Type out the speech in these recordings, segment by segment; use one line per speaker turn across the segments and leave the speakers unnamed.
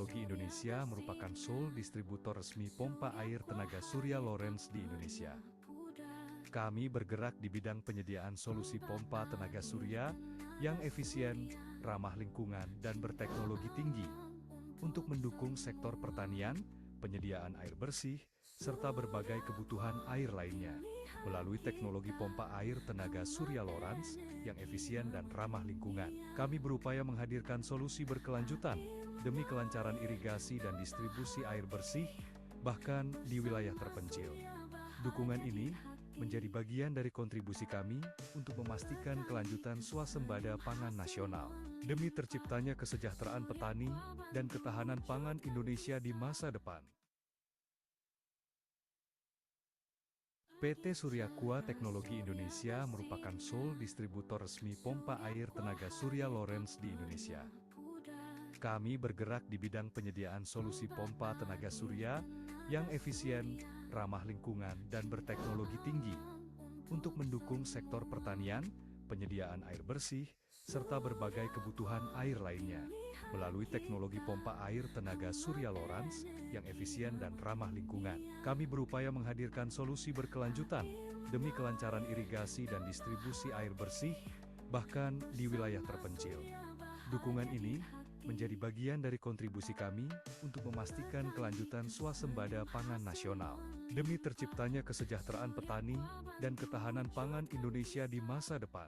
Teknologi Indonesia merupakan sole distributor resmi pompa air tenaga surya Lawrence di Indonesia. Kami bergerak di bidang penyediaan solusi pompa tenaga surya yang efisien, ramah lingkungan, dan berteknologi tinggi untuk mendukung sektor pertanian, penyediaan air bersih, serta berbagai kebutuhan air lainnya. Melalui teknologi pompa air tenaga surya Lawrence yang efisien dan ramah lingkungan, kami berupaya menghadirkan solusi berkelanjutan demi kelancaran irigasi dan distribusi air bersih, bahkan di wilayah terpencil. Dukungan ini menjadi bagian dari kontribusi kami untuk memastikan kelanjutan swasembada pangan nasional, demi terciptanya kesejahteraan petani dan ketahanan pangan Indonesia di masa depan. PT Surya Aqua Teknologi Indonesia merupakan sole distributor resmi pompa air tenaga surya Lawrence di Indonesia. Kami bergerak di bidang penyediaan solusi pompa tenaga surya yang efisien, ramah lingkungan, dan berteknologi tinggi untuk mendukung sektor pertanian, penyediaan air bersih, serta berbagai kebutuhan air lainnya. Melalui teknologi pompa air tenaga surya Lawrence yang efisien dan ramah lingkungan, kami berupaya menghadirkan solusi berkelanjutan demi kelancaran irigasi dan distribusi air bersih, bahkan di wilayah terpencil. Dukungan ini menjadi bagian dari kontribusi kami untuk memastikan kelanjutan swasembada pangan nasional, demi terciptanya kesejahteraan petani dan ketahanan pangan Indonesia di masa depan.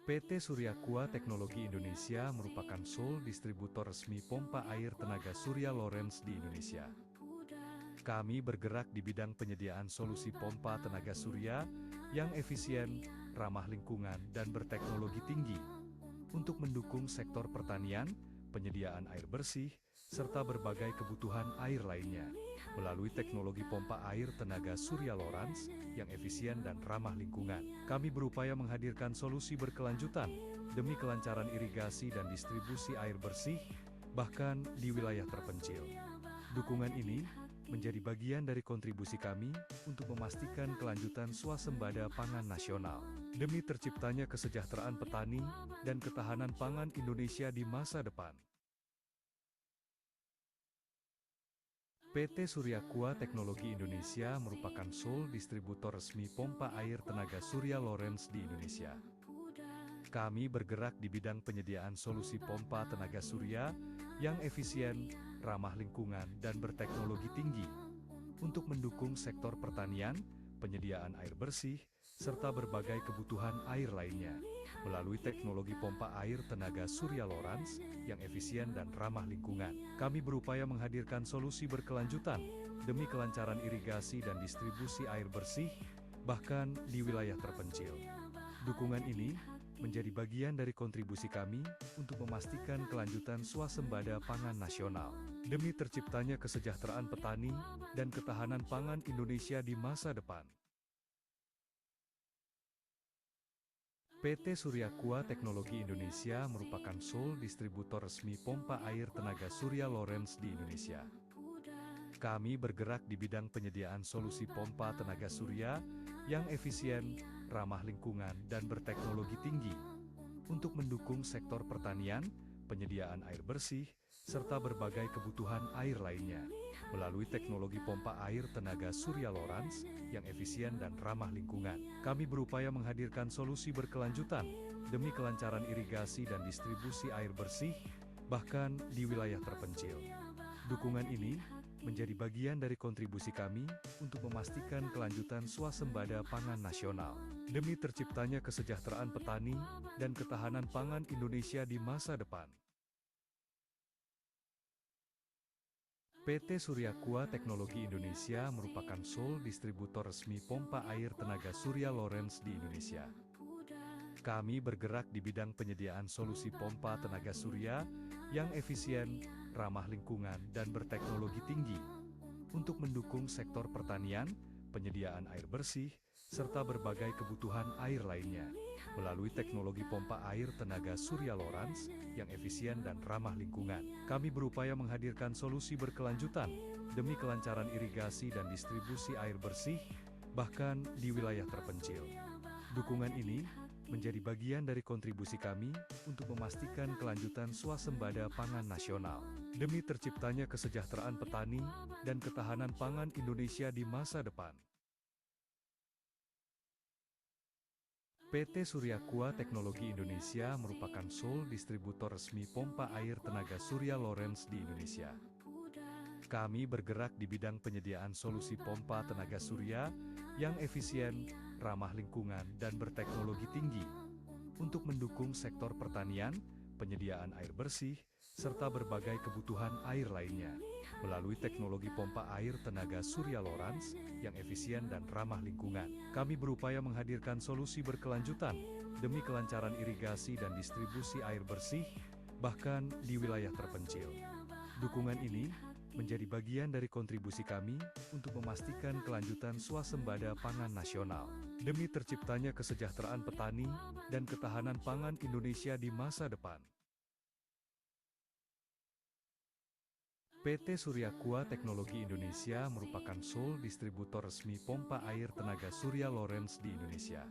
PT Surya Aqua Teknologi Indonesia merupakan sole distributor resmi pompa air tenaga surya Lawrence di Indonesia. Kami bergerak di bidang penyediaan solusi pompa tenaga surya yang efisien, ramah lingkungan, dan berteknologi tinggi untuk mendukung sektor pertanian, penyediaan air bersih, serta berbagai kebutuhan air lainnya. Melalui teknologi pompa air tenaga surya Lawrence yang efisien dan ramah lingkungan, kami berupaya menghadirkan solusi berkelanjutan demi kelancaran irigasi dan distribusi air bersih, bahkan di wilayah terpencil. Dukungan ini menjadi bagian dari kontribusi kami untuk memastikan kelanjutan swasembada pangan nasional, demi terciptanya kesejahteraan petani dan ketahanan pangan Indonesia di masa depan. PT Surya Aqua Teknologi Indonesia merupakan sole distributor resmi pompa air tenaga surya Lawrence di Indonesia. Kami bergerak di bidang penyediaan solusi pompa tenaga surya yang efisien, ramah lingkungan, dan berteknologi tinggi untuk mendukung sektor pertanian, penyediaan air bersih, serta berbagai kebutuhan air lainnya. Melalui teknologi pompa air tenaga surya Lawrence yang efisien dan ramah lingkungan, kami berupaya menghadirkan solusi berkelanjutan demi kelancaran irigasi dan distribusi air bersih, bahkan di wilayah terpencil. Dukungan ini menjadi bagian dari kontribusi kami untuk memastikan kelanjutan swasembada pangan nasional, demi terciptanya kesejahteraan petani dan ketahanan pangan Indonesia di masa depan. PT Surya Aqua Teknologi Indonesia merupakan sole distributor resmi pompa air tenaga surya Lawrence di Indonesia. Kami bergerak di bidang penyediaan solusi pompa tenaga surya yang efisien, ramah lingkungan, dan berteknologi tinggi untuk mendukung sektor pertanian, penyediaan air bersih, serta berbagai kebutuhan air lainnya. Melalui teknologi pompa air tenaga surya Lawrence yang efisien dan ramah lingkungan, kami berupaya menghadirkan solusi berkelanjutan demi kelancaran irigasi dan distribusi air bersih, bahkan di wilayah terpencil. Dukungan ini menjadi bagian dari kontribusi kami untuk memastikan kelanjutan swasembada pangan nasional, demi terciptanya kesejahteraan petani dan ketahanan pangan Indonesia di masa depan. PT Surya Aqua Teknologi Indonesia merupakan sole distributor resmi pompa air tenaga surya Lawrence di Indonesia. Kami bergerak di bidang penyediaan solusi pompa tenaga surya yang efisien, ramah lingkungan, dan berteknologi tinggi untuk mendukung sektor pertanian, penyediaan air bersih, serta berbagai kebutuhan air lainnya. Melalui teknologi pompa air tenaga surya Lawrence yang efisien dan ramah lingkungan, kami berupaya menghadirkan solusi berkelanjutan demi kelancaran irigasi dan distribusi air bersih, bahkan di wilayah terpencil. Dukungan ini menjadi bagian dari kontribusi kami untuk memastikan kelanjutan swasembada pangan nasional. Demi terciptanya kesejahteraan petani dan ketahanan pangan Indonesia di masa depan. PT Surya Kua Teknologi Indonesia merupakan sole distributor resmi pompa air tenaga surya Lawrence di Indonesia. Kami bergerak di bidang penyediaan solusi pompa tenaga surya yang efisien, ramah lingkungan, dan berteknologi tinggi untuk mendukung sektor pertanian, penyediaan air bersih, serta berbagai kebutuhan air lainnya. Melalui teknologi pompa air tenaga surya Lawrence yang efisien dan ramah lingkungan, kami berupaya menghadirkan solusi berkelanjutan demi kelancaran irigasi dan distribusi air bersih, bahkan di wilayah terpencil. Dukungan ini menjadi bagian dari kontribusi kami untuk memastikan kelanjutan swasembada pangan nasional, demi terciptanya kesejahteraan petani dan ketahanan pangan Indonesia di masa depan. PT Surya Kua Teknologi Indonesia merupakan sole distributor resmi pompa air tenaga surya Lawrence di Indonesia.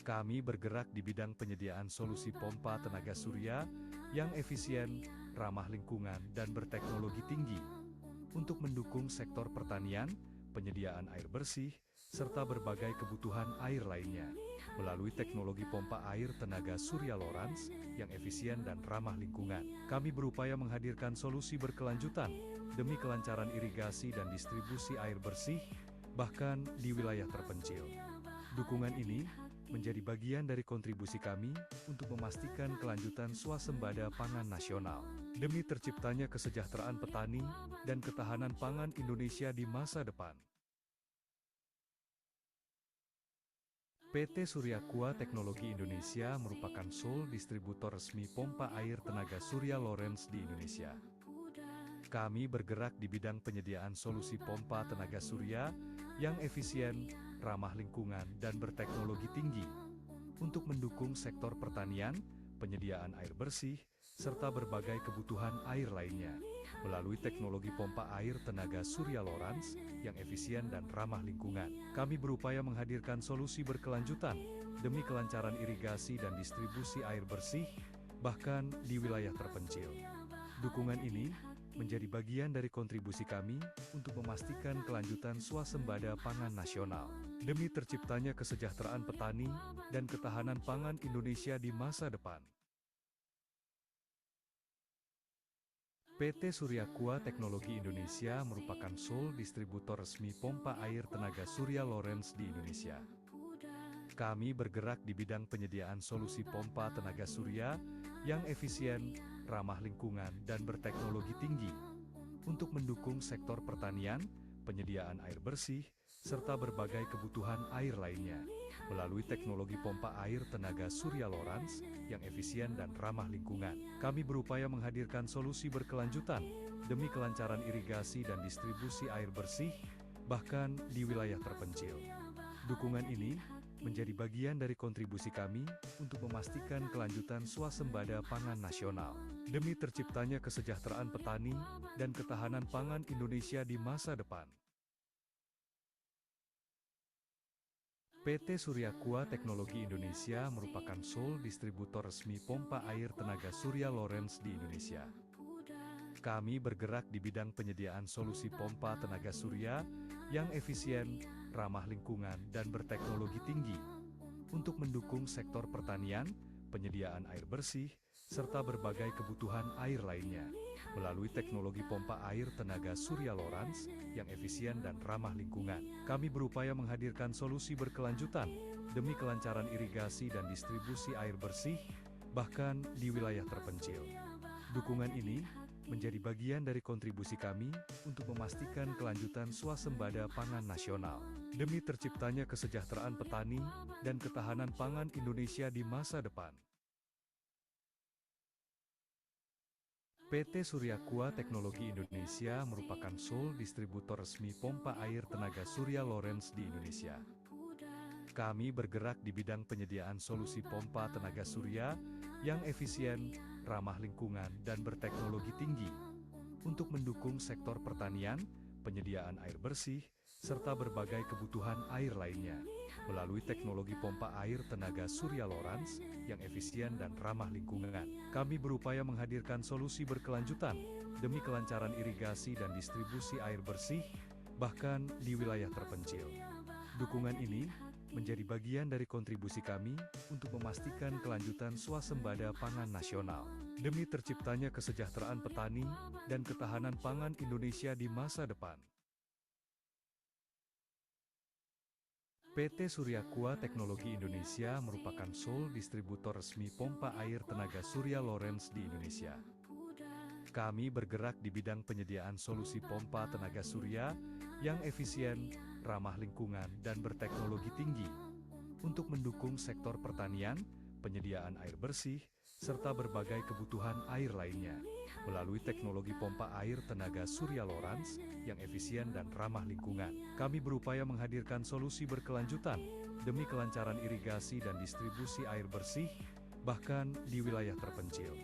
Kami bergerak di bidang penyediaan solusi pompa tenaga surya yang efisien, ramah lingkungan, dan berteknologi tinggi untuk mendukung sektor pertanian, penyediaan air bersih, serta berbagai kebutuhan air lainnya. Melalui teknologi pompa air tenaga surya Lawrence yang efisien dan ramah lingkungan, kami berupaya menghadirkan solusi berkelanjutan demi kelancaran irigasi dan distribusi air bersih, bahkan di wilayah terpencil. Dukungan ini menjadi bagian dari kontribusi kami untuk memastikan kelanjutan swasembada pangan nasional, demi terciptanya kesejahteraan petani dan ketahanan pangan Indonesia di masa depan. PT Surya Kua Teknologi Indonesia merupakan sole distributor resmi pompa air tenaga surya Lawrence di Indonesia. Kami bergerak di bidang penyediaan solusi pompa tenaga surya yang efisien, ramah lingkungan, dan berteknologi tinggi untuk mendukung sektor pertanian, penyediaan air bersih, serta berbagai kebutuhan air lainnya. Melalui teknologi pompa air tenaga surya Lawrence yang efisien dan ramah lingkungan, kami berupaya menghadirkan solusi berkelanjutan demi kelancaran irigasi dan distribusi air bersih, bahkan di wilayah terpencil. Dukungan ini menjadi bagian dari kontribusi kami untuk memastikan kelanjutan swasembada pangan nasional, demi terciptanya kesejahteraan petani dan ketahanan pangan Indonesia di masa depan. PT Surya Kua Teknologi Indonesia merupakan sole distributor resmi pompa air tenaga surya Lawrence di Indonesia. Kami bergerak di bidang penyediaan solusi pompa tenaga surya yang efisien, ramah lingkungan, dan berteknologi tinggi untuk mendukung sektor pertanian, penyediaan air bersih, serta berbagai kebutuhan air lainnya. Melalui teknologi pompa air tenaga surya Lawrence yang efisien dan ramah lingkungan, kami berupaya menghadirkan solusi berkelanjutan demi kelancaran irigasi dan distribusi air bersih, bahkan di wilayah terpencil. Dukungan ini menjadi bagian dari kontribusi kami untuk memastikan kelanjutan swasembada pangan nasional, demi terciptanya kesejahteraan petani dan ketahanan pangan Indonesia di masa depan. PT Surya Kua Teknologi Indonesia merupakan sole distributor resmi pompa air tenaga surya Lawrence di Indonesia. Kami bergerak di bidang penyediaan solusi pompa tenaga surya yang efisien, ramah lingkungan, dan berteknologi tinggi untuk mendukung sektor pertanian, penyediaan air bersih, serta berbagai kebutuhan air lainnya. Melalui teknologi pompa air tenaga surya Lawrence yang efisien dan ramah lingkungan, kami berupaya menghadirkan solusi berkelanjutan demi kelancaran irigasi dan distribusi air bersih, bahkan di wilayah terpencil. Dukungan ini menjadi bagian dari kontribusi kami untuk memastikan kelanjutan swasembada pangan nasional, demi terciptanya kesejahteraan petani dan ketahanan pangan Indonesia di masa depan. PT Surya Kua Teknologi Indonesia merupakan sole distributor resmi pompa air tenaga surya Lawrence di Indonesia. Kami bergerak di bidang penyediaan solusi pompa tenaga surya yang efisien, ramah lingkungan, dan berteknologi tinggi untuk mendukung sektor pertanian, penyediaan air bersih, serta berbagai kebutuhan air lainnya. Melalui teknologi pompa air tenaga surya Lawrence yang efisien dan ramah lingkungan, kami berupaya menghadirkan solusi berkelanjutan demi kelancaran irigasi dan distribusi air bersih, bahkan di wilayah terpencil. Dukungan ini menjadi bagian dari kontribusi kami untuk memastikan kelanjutan swasembada pangan nasional, demi terciptanya kesejahteraan petani dan ketahanan pangan Indonesia di masa depan. PT Surya Aqua Teknologi Indonesia merupakan sole distributor resmi pompa air tenaga surya Lawrence di Indonesia. Kami bergerak di bidang penyediaan solusi pompa tenaga surya yang efisien, ramah lingkungan, dan berteknologi tinggi untuk mendukung sektor pertanian, penyediaan air bersih, serta berbagai kebutuhan air lainnya. Melalui teknologi pompa air tenaga surya Lawrence yang efisien dan ramah lingkungan, kami berupaya menghadirkan solusi berkelanjutan demi kelancaran irigasi dan distribusi air bersih, bahkan di wilayah terpencil.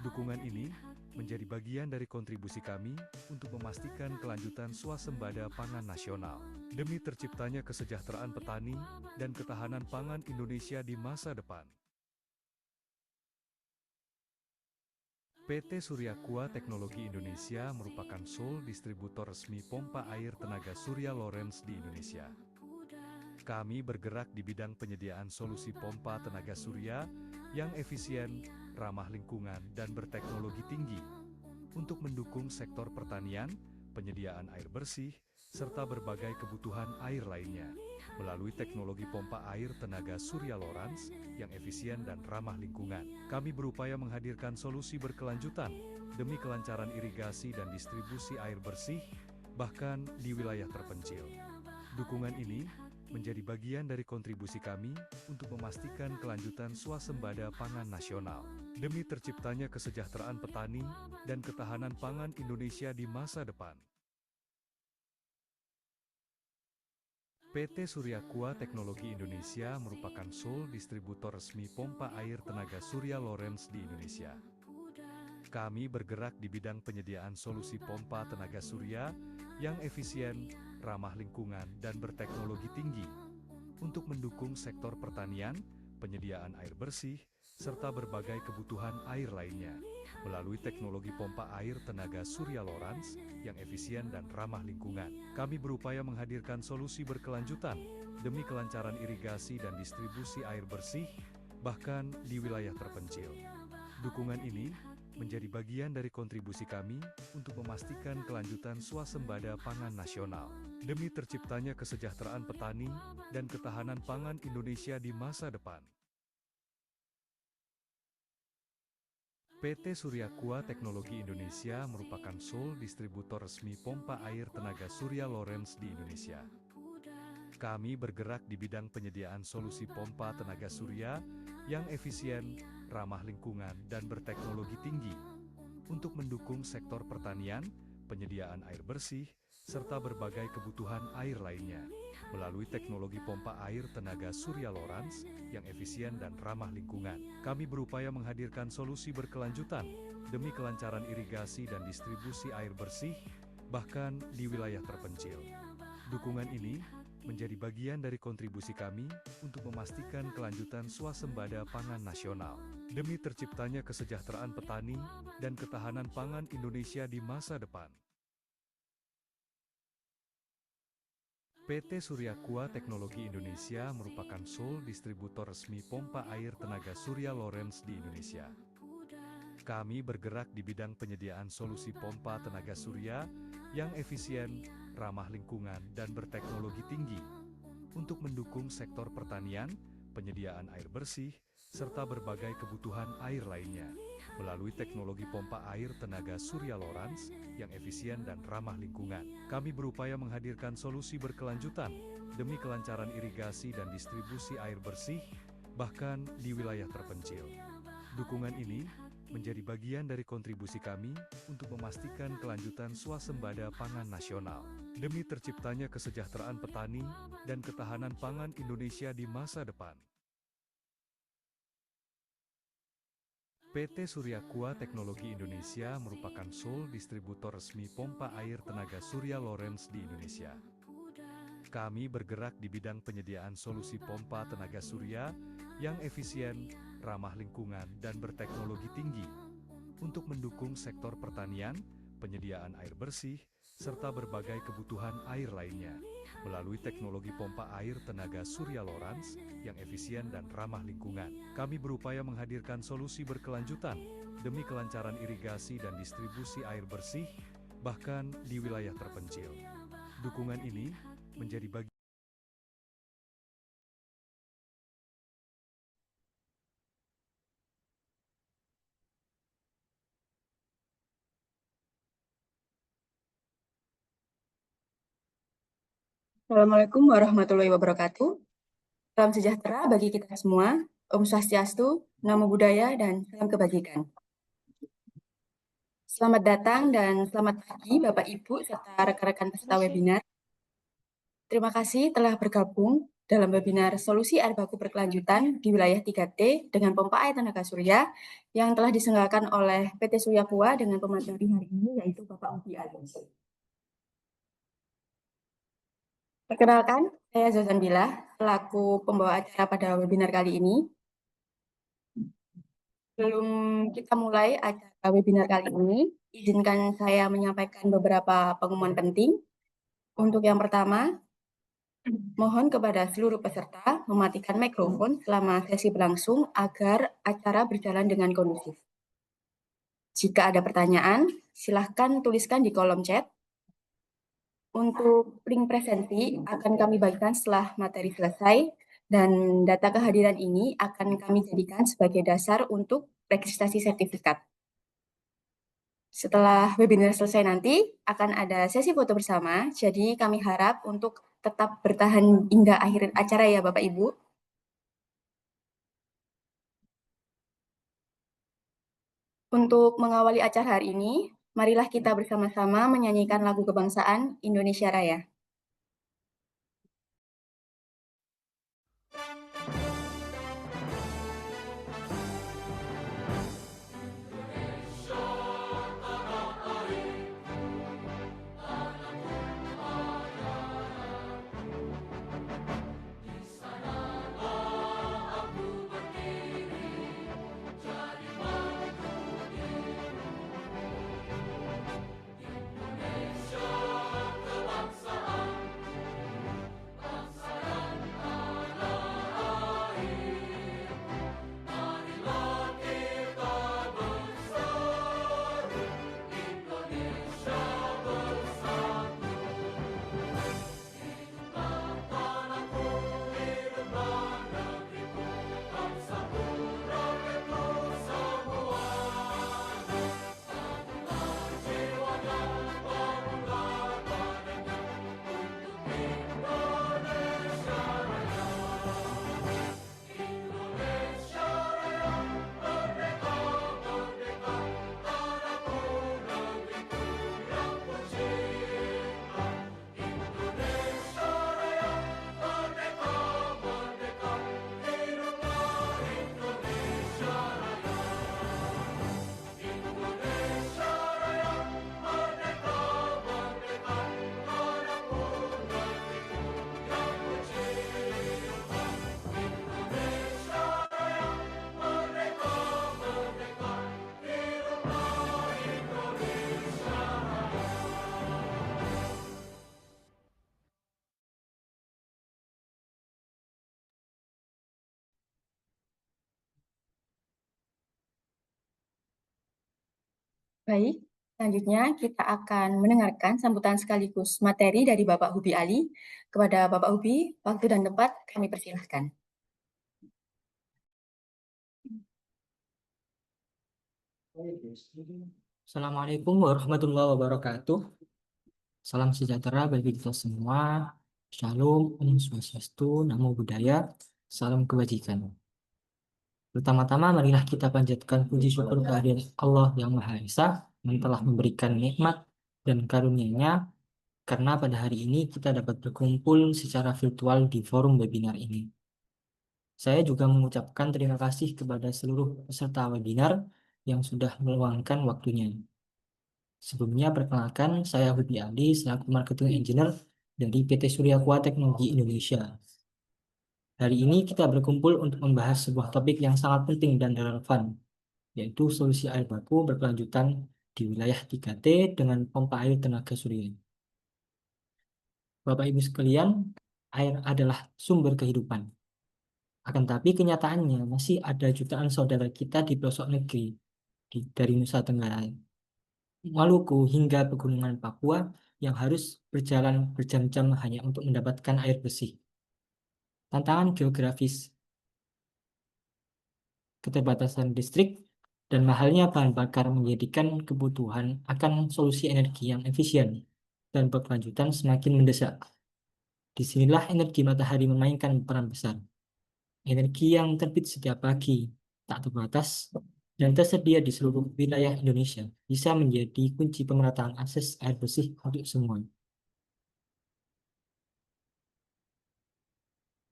Dukungan ini menjadi bagian dari kontribusi kami untuk memastikan kelanjutan swasembada pangan nasional, demi terciptanya kesejahteraan petani dan ketahanan pangan Indonesia di masa depan. PT Surya Aqua Teknologi Indonesia merupakan sole distributor resmi pompa air tenaga surya Lawrence di Indonesia. Kami bergerak di bidang penyediaan solusi pompa tenaga surya yang efisien, ramah lingkungan, dan berteknologi tinggi untuk mendukung sektor pertanian, penyediaan air bersih, serta berbagai kebutuhan air lainnya. Melalui teknologi pompa air tenaga surya Lawrence yang efisien dan ramah lingkungan, kami berupaya menghadirkan solusi berkelanjutan demi kelancaran irigasi dan distribusi air bersih, bahkan di wilayah terpencil. Dukungan ini menjadi bagian dari kontribusi kami untuk memastikan kelanjutan swasembada pangan nasional, demi terciptanya kesejahteraan petani dan ketahanan pangan Indonesia di masa depan. PT Surya Aqua Teknologi Indonesia merupakan sole distributor resmi pompa air tenaga surya Lawrence di Indonesia. Kami bergerak di bidang penyediaan solusi pompa tenaga surya yang efisien, ramah lingkungan, dan berteknologi tinggi untuk mendukung sektor pertanian, penyediaan air bersih, serta berbagai kebutuhan air lainnya. Melalui teknologi pompa air tenaga surya Lawrence yang efisien dan ramah lingkungan, kami berupaya menghadirkan solusi berkelanjutan demi kelancaran irigasi dan distribusi air bersih, bahkan di wilayah terpencil. Dukungan ini menjadi bagian dari kontribusi kami untuk memastikan kelanjutan swasembada pangan nasional, demi terciptanya kesejahteraan petani dan ketahanan pangan Indonesia di masa depan. PT Surya Aqua Teknologi Indonesia merupakan sole distributor resmi pompa air tenaga surya Lawrence di Indonesia. Kami bergerak di bidang penyediaan solusi pompa tenaga surya yang efisien, ramah lingkungan, dan berteknologi tinggi untuk mendukung sektor pertanian, penyediaan air bersih, serta berbagai kebutuhan air lainnya. Melalui teknologi pompa air tenaga surya Lawrence yang efisien dan ramah lingkungan, kami berupaya menghadirkan solusi berkelanjutan demi kelancaran irigasi dan distribusi air bersih, bahkan di wilayah terpencil. Dukungan ini menjadi bagian dari kontribusi kami untuk memastikan kelanjutan swasembada pangan nasional, demi terciptanya kesejahteraan petani dan ketahanan pangan Indonesia di masa depan. PT Surya Aqua Teknologi Indonesia merupakan sole distributor resmi pompa air tenaga surya Lawrence di Indonesia. Kami bergerak di bidang penyediaan solusi pompa tenaga surya yang efisien, ramah lingkungan, dan berteknologi tinggi untuk mendukung sektor pertanian, penyediaan air bersih, serta berbagai kebutuhan air lainnya. Melalui teknologi pompa air tenaga surya Lawrence yang efisien dan ramah lingkungan, kami berupaya menghadirkan solusi berkelanjutan demi kelancaran irigasi dan distribusi air bersih, bahkan di wilayah terpencil. Dukungan ini menjadi bagian dari kontribusi kami untuk memastikan kelanjutan swasembada pangan nasional, demi terciptanya kesejahteraan petani dan ketahanan pangan Indonesia di masa depan. PT Surya Aqua Teknologi Indonesia merupakan sole distributor resmi pompa air tenaga surya Lawrence di Indonesia. Kami bergerak di bidang penyediaan solusi pompa tenaga surya yang efisien, ramah lingkungan, dan berteknologi tinggi untuk mendukung sektor pertanian, penyediaan air bersih, serta berbagai kebutuhan air lainnya. Melalui teknologi pompa air tenaga surya Lorentz yang efisien dan ramah lingkungan, kami berupaya menghadirkan solusi berkelanjutan demi kelancaran irigasi dan distribusi air bersih, bahkan di wilayah terpencil. Dukungan ini menjadi bagian
Assalamualaikum warahmatullahi wabarakatuh. Salam sejahtera bagi kita semua. Om Swastiastu, Namo Buddhaya, dan salam kebajikan. Selamat datang dan selamat pagi Bapak Ibu serta rekan-rekan peserta webinar. Terima kasih telah bergabung dalam webinar Solusi Air Baku Berkelanjutan di wilayah 3T dengan pompa air tenaga surya yang telah diselenggarakan oleh PT Surya Pua dengan pemateri hari ini yaitu Bapak Udi Ali. Perkenalkan, saya Zazan Bila, selaku pembawa acara pada webinar kali ini. Sebelum kita mulai acara webinar kali ini, izinkan saya menyampaikan beberapa pengumuman penting. Untuk yang pertama, mohon kepada seluruh peserta mematikan mikrofon selama sesi berlangsung agar acara berjalan dengan kondusif. Jika ada pertanyaan, silahkan tuliskan di kolom chat. Untuk link presensi akan kami bagikan setelah materi selesai, dan data kehadiran ini akan kami jadikan sebagai dasar untuk registrasi sertifikat. Setelah webinar selesai nanti, akan ada sesi foto bersama, jadi kami harap untuk tetap bertahan hingga akhir acara ya Bapak Ibu. Untuk mengawali acara hari ini, marilah kita bersama-sama menyanyikan lagu kebangsaan Indonesia Raya. Baik, selanjutnya kita akan mendengarkan sambutan sekaligus materi dari Bapak Hubi Ali. Kepada Bapak Hubi, waktu dan tempat kami persilahkan.
Assalamualaikum warahmatullahi wabarakatuh. Salam sejahtera bagi kita semua. Shalom, Om Swastiastu, Namo Buddhaya, salam kebajikan. Pertama-tama marilah kita panjatkan puji syukur kehadirat Allah yang Maha Esa yang telah memberikan nikmat dan karunia-Nya karena pada hari ini kita dapat berkumpul secara virtual di forum webinar ini. Saya juga mengucapkan terima kasih kepada seluruh peserta webinar yang sudah meluangkan waktunya. Sebelumnya, perkenalkan, saya Hudi Ali selaku Marketing Engineer dari PT Surya Kuat Teknologi Indonesia. Hari ini kita berkumpul untuk membahas sebuah topik yang sangat penting dan relevan, yaitu solusi air baku berkelanjutan di wilayah 3T dengan pompa air tenaga surya. Bapak Ibu sekalian, air adalah sumber kehidupan. Akan tapi kenyataannya masih ada jutaan saudara kita di pelosok negeri dari Nusa Tenggara, Maluku hingga pegunungan Papua yang harus berjalan berjam-jam hanya untuk mendapatkan air bersih. Tantangan geografis, keterbatasan listrik, dan mahalnya bahan bakar menjadikan kebutuhan akan solusi energi yang efisien dan berkelanjutan semakin mendesak. Disinilah energi matahari memainkan peran besar. Energi yang terbit setiap pagi, tak terbatas, dan tersedia di seluruh wilayah Indonesia bisa menjadi kunci pemerataan akses air bersih untuk semua.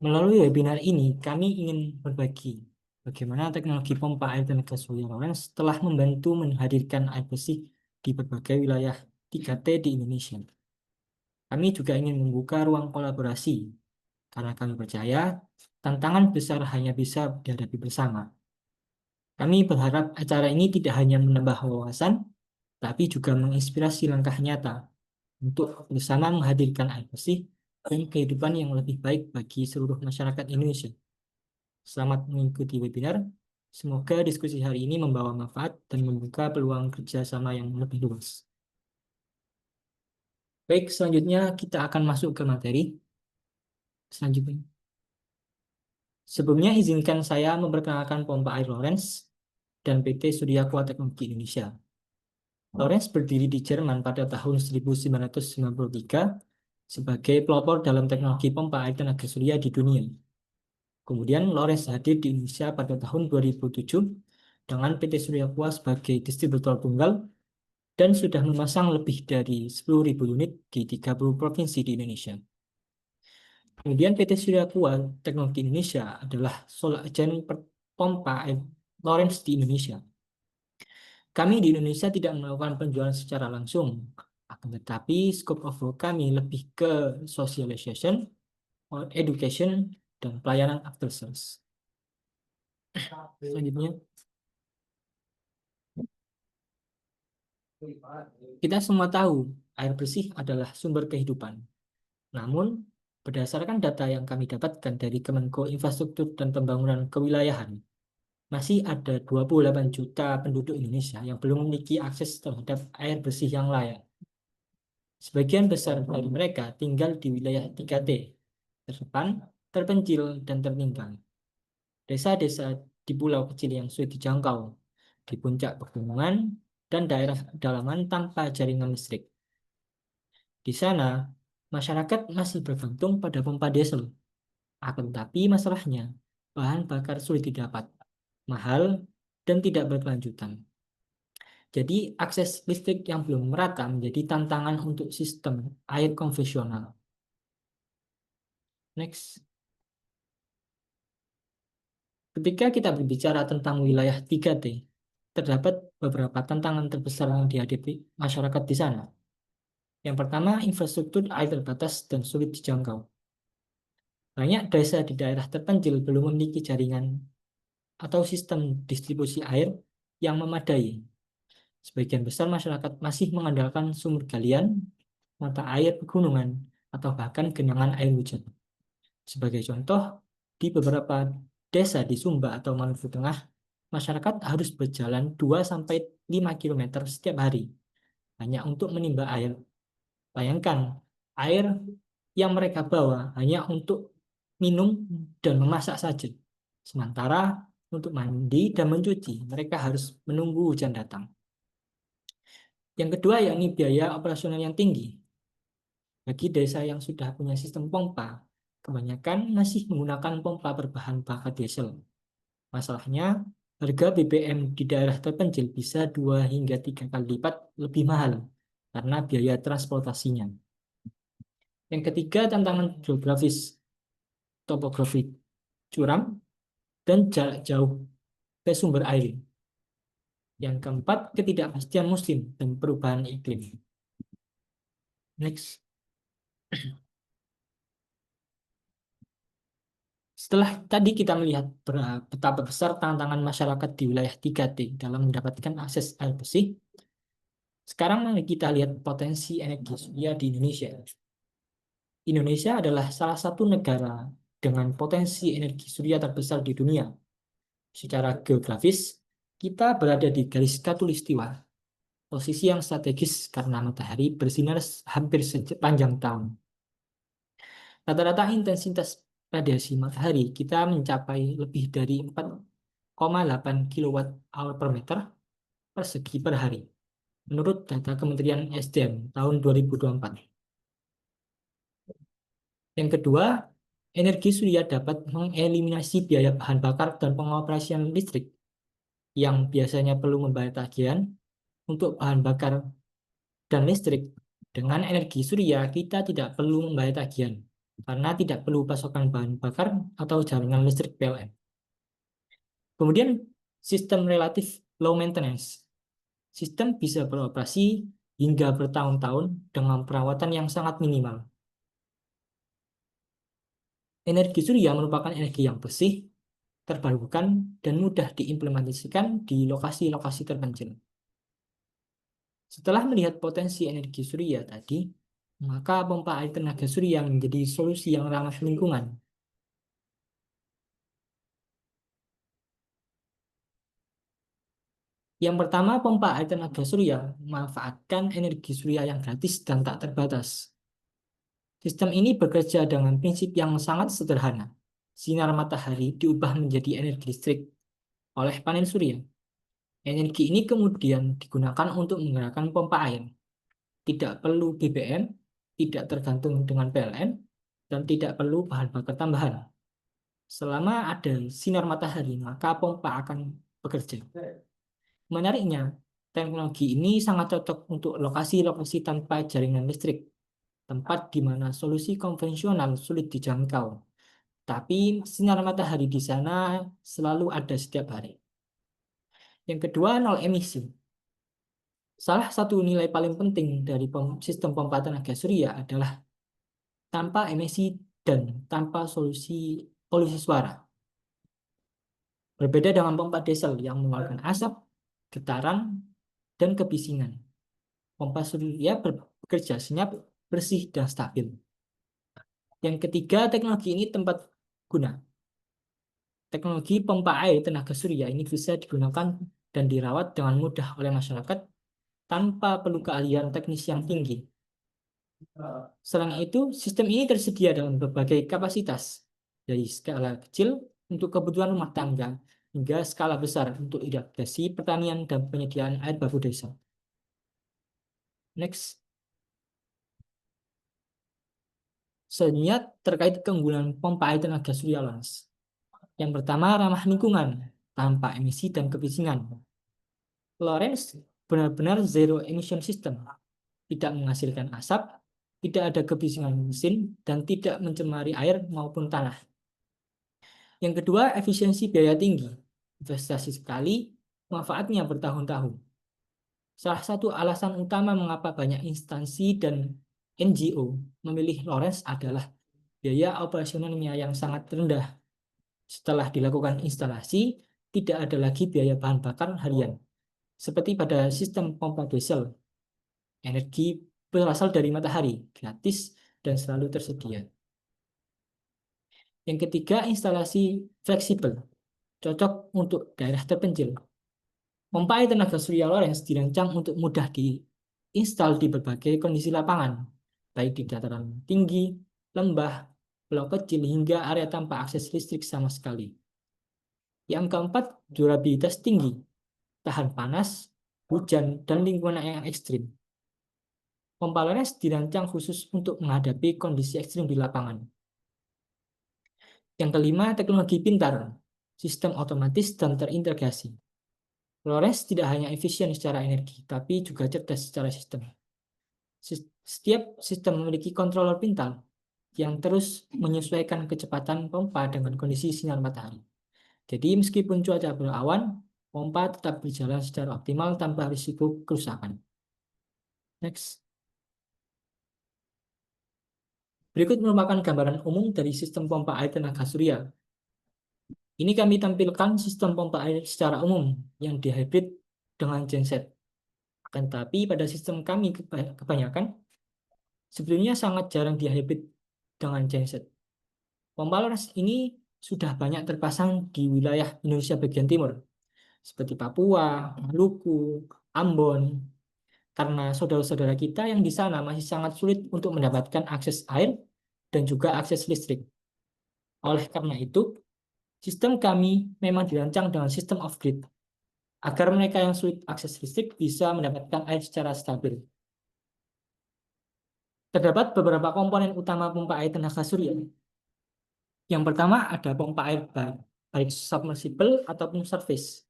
Melalui webinar ini, kami ingin berbagi bagaimana teknologi pompa air tenaga surya Lawrence telah membantu menghadirkan air bersih di berbagai wilayah 3T di Indonesia. Kami juga ingin membuka ruang kolaborasi, karena kami percaya tantangan besar hanya bisa dihadapi bersama. Kami berharap acara ini tidak hanya menambah wawasan, tapi juga menginspirasi langkah nyata untuk bersama menghadirkan air bersih dan kehidupan yang lebih baik bagi seluruh masyarakat Indonesia. Selamat mengikuti webinar. Semoga diskusi hari ini membawa manfaat dan membuka peluang kerjasama yang lebih luas. Baik, selanjutnya kita akan masuk ke materi. Selanjutnya. Sebelumnya izinkan saya memperkenalkan pompa air Lawrence dan PT Surya Kuat Teknologi Indonesia. Lawrence berdiri di Jerman pada tahun 1993 sebagai pelopor dalam teknologi pompa air tenaga surya di dunia. Kemudian Lawrence hadir di Indonesia pada tahun 2007 dengan PT Surya Kuat sebagai distributor tunggal dan sudah memasang lebih dari 10.000 unit di 30 provinsi di Indonesia. Kemudian PT Surya Kuat Teknologi Indonesia adalah sole agent pompa air Lawrence di Indonesia. Kami di Indonesia tidak melakukan penjualan secara langsung, akan tetapi scope of work kami lebih ke socialization, education, dan pelayanan after sales. Selanjutnya, kita semua tahu air bersih adalah sumber kehidupan. Namun, berdasarkan data yang kami dapatkan dari Kemenko Infrastruktur dan Pembangunan Kewilayahan, masih ada 28 juta penduduk Indonesia yang belum memiliki akses terhadap air bersih yang layak. Sebagian besar dari mereka tinggal di wilayah 3T, terdepan, terpencil, dan tertinggal. Desa-desa di pulau kecil yang sulit dijangkau, di puncak pegunungan, dan daerah pedalaman tanpa jaringan listrik. Di sana, masyarakat masih bergantung pada pompa diesel. Akan tetapi masalahnya, bahan bakar sulit didapat, mahal, dan tidak berkelanjutan. Jadi, akses listrik yang belum merata menjadi tantangan untuk sistem air konvensional. Next. Ketika kita berbicara tentang wilayah 3T, terdapat beberapa tantangan terbesar yang dihadapi masyarakat di sana. Yang pertama, infrastruktur air terbatas dan sulit dijangkau. Banyak desa di daerah terpencil belum memiliki jaringan atau sistem distribusi air yang memadai. Sebagian besar masyarakat masih mengandalkan sumber galian, mata air pegunungan, atau bahkan genangan air hujan. Sebagai contoh, di beberapa desa di Sumba atau Maluku Tengah, masyarakat harus berjalan 2-5 km setiap hari hanya untuk menimba air. Bayangkan, air yang mereka bawa hanya untuk minum dan memasak saja. Sementara untuk mandi dan mencuci, mereka harus menunggu hujan datang. Yang kedua, yakni biaya operasional yang tinggi. Bagi desa yang sudah punya sistem pompa, kebanyakan masih menggunakan pompa berbahan bakar diesel. Masalahnya, harga BBM di daerah terpencil bisa 2 hingga 3 kali lipat lebih mahal karena biaya transportasinya. Yang ketiga, tantangan geografis, topografi curam, dan jarak jauh ke sumber air. Yang keempat, ketidakpastian musim dan perubahan iklim. Next. Setelah tadi kita melihat betapa besar tantangan masyarakat di wilayah 3T dalam mendapatkan akses air bersih, sekarang mari kita lihat potensi energi surya di Indonesia. Indonesia adalah salah satu negara dengan potensi energi surya terbesar di dunia. Secara geografis, kita berada di garis khatulistiwa, posisi yang strategis karena matahari bersinar hampir sepanjang tahun. Rata-rata intensitas radiasi matahari kita mencapai lebih dari 4,8 kWh per meter persegi per hari, menurut data Kementerian SDM tahun 2024. Yang kedua, energi surya dapat mengeliminasi biaya bahan bakar dan pengoperasian listrik yang biasanya perlu membayar tagihan untuk bahan bakar dan listrik. Dengan energi surya, kita tidak perlu membayar tagihan karena tidak perlu pasokan bahan bakar atau jaringan listrik PLN. Kemudian, sistem relatif low maintenance. Sistem bisa beroperasi hingga bertahun-tahun dengan perawatan yang sangat minimal. Energi surya merupakan energi yang bersih, terbarukan, dan mudah diimplementasikan di lokasi-lokasi terpencil. Setelah melihat potensi energi surya tadi, maka pompa air tenaga surya menjadi solusi yang ramah lingkungan. Yang pertama, pompa air tenaga surya memanfaatkan energi surya yang gratis dan tak terbatas. Sistem ini bekerja dengan prinsip yang sangat sederhana. Sinar matahari diubah menjadi energi listrik oleh panel surya. Energi ini kemudian digunakan untuk menggerakkan pompa air. Tidak perlu BBM, tidak tergantung dengan PLN, dan tidak perlu bahan bakar tambahan. Selama ada sinar matahari, maka pompa akan bekerja. Menariknya, teknologi ini sangat cocok untuk lokasi-lokasi tanpa jaringan listrik, tempat di mana solusi konvensional sulit dijangkau. Tapi sinar matahari di sana selalu ada setiap hari. Yang kedua, nol emisi. Salah satu nilai paling penting dari sistem pompa tenaga surya adalah tanpa emisi dan tanpa polusi suara. Berbeda dengan pompa diesel yang mengeluarkan asap, getaran, dan kebisingan. Pompa surya bekerja senyap, bersih, dan stabil. Yang ketiga, teknologi ini tempat guna. Teknologi pompa air tenaga surya ini bisa digunakan dan dirawat dengan mudah oleh masyarakat tanpa perlu keahlian teknis yang tinggi. Selain itu, sistem ini tersedia dalam berbagai kapasitas, dari skala kecil untuk kebutuhan rumah tangga hingga skala besar untuk irigasi, pertanian, dan penyediaan air baku desa. Next. Selanjutnya terkait keunggulan pompa air tenaga surya Lawrence. Yang pertama, ramah lingkungan, tanpa emisi dan kebisingan. Lawrence benar-benar zero emission system, tidak menghasilkan asap, tidak ada kebisingan mesin, dan tidak mencemari air maupun tanah. Yang kedua, efisiensi biaya tinggi. Investasi sekali, manfaatnya bertahun-tahun. Salah satu alasan utama mengapa banyak instansi dan NGO memilih Lawrence adalah biaya operasionalnya yang sangat rendah. Setelah dilakukan instalasi, tidak ada lagi biaya bahan bakar harian. Seperti pada sistem pompa diesel, energi berasal dari matahari, gratis dan selalu tersedia. Yang ketiga, instalasi fleksibel, cocok untuk daerah terpencil. Pompa air tenaga surya Lawrence dirancang untuk mudah diinstal di berbagai kondisi lapangan, baik di dataran tinggi, lembah, pulau kecil, hingga area tanpa akses listrik sama sekali. Yang keempat, durabilitas tinggi, tahan panas, hujan, dan lingkungan yang ekstrim. Pompa Lawrence dirancang khusus untuk menghadapi kondisi ekstrim di lapangan. Yang kelima, teknologi pintar, sistem otomatis dan terintegrasi. Lawrence tidak hanya efisien secara energi, tapi juga cerdas secara sistem. Setiap sistem memiliki controller pintar yang terus menyesuaikan kecepatan pompa dengan kondisi sinar matahari. Jadi meskipun cuaca berawan, pompa tetap berjalan secara optimal tanpa risiko kerusakan. Next. Berikut merupakan gambaran umum dari sistem pompa air tenaga surya Ini kami tampilkan sistem pompa air secara umum yang dihybrid dengan genset. Akan tetapi pada sistem kami kebanyakan sebetulnya sangat jarang dihybrid dengan genset. Pompa Lawrence ini sudah banyak terpasang di wilayah Indonesia bagian timur, seperti Papua, Maluku, Ambon, karena saudara-saudara kita yang di sana masih sangat sulit untuk mendapatkan akses air dan juga akses listrik. Oleh karena itu, sistem kami memang dirancang dengan sistem off-grid, agar mereka yang sulit akses listrik bisa mendapatkan air secara stabil. Terdapat beberapa komponen utama pompa air tenaga surya. Yang pertama ada pompa air baik submersible ataupun surface,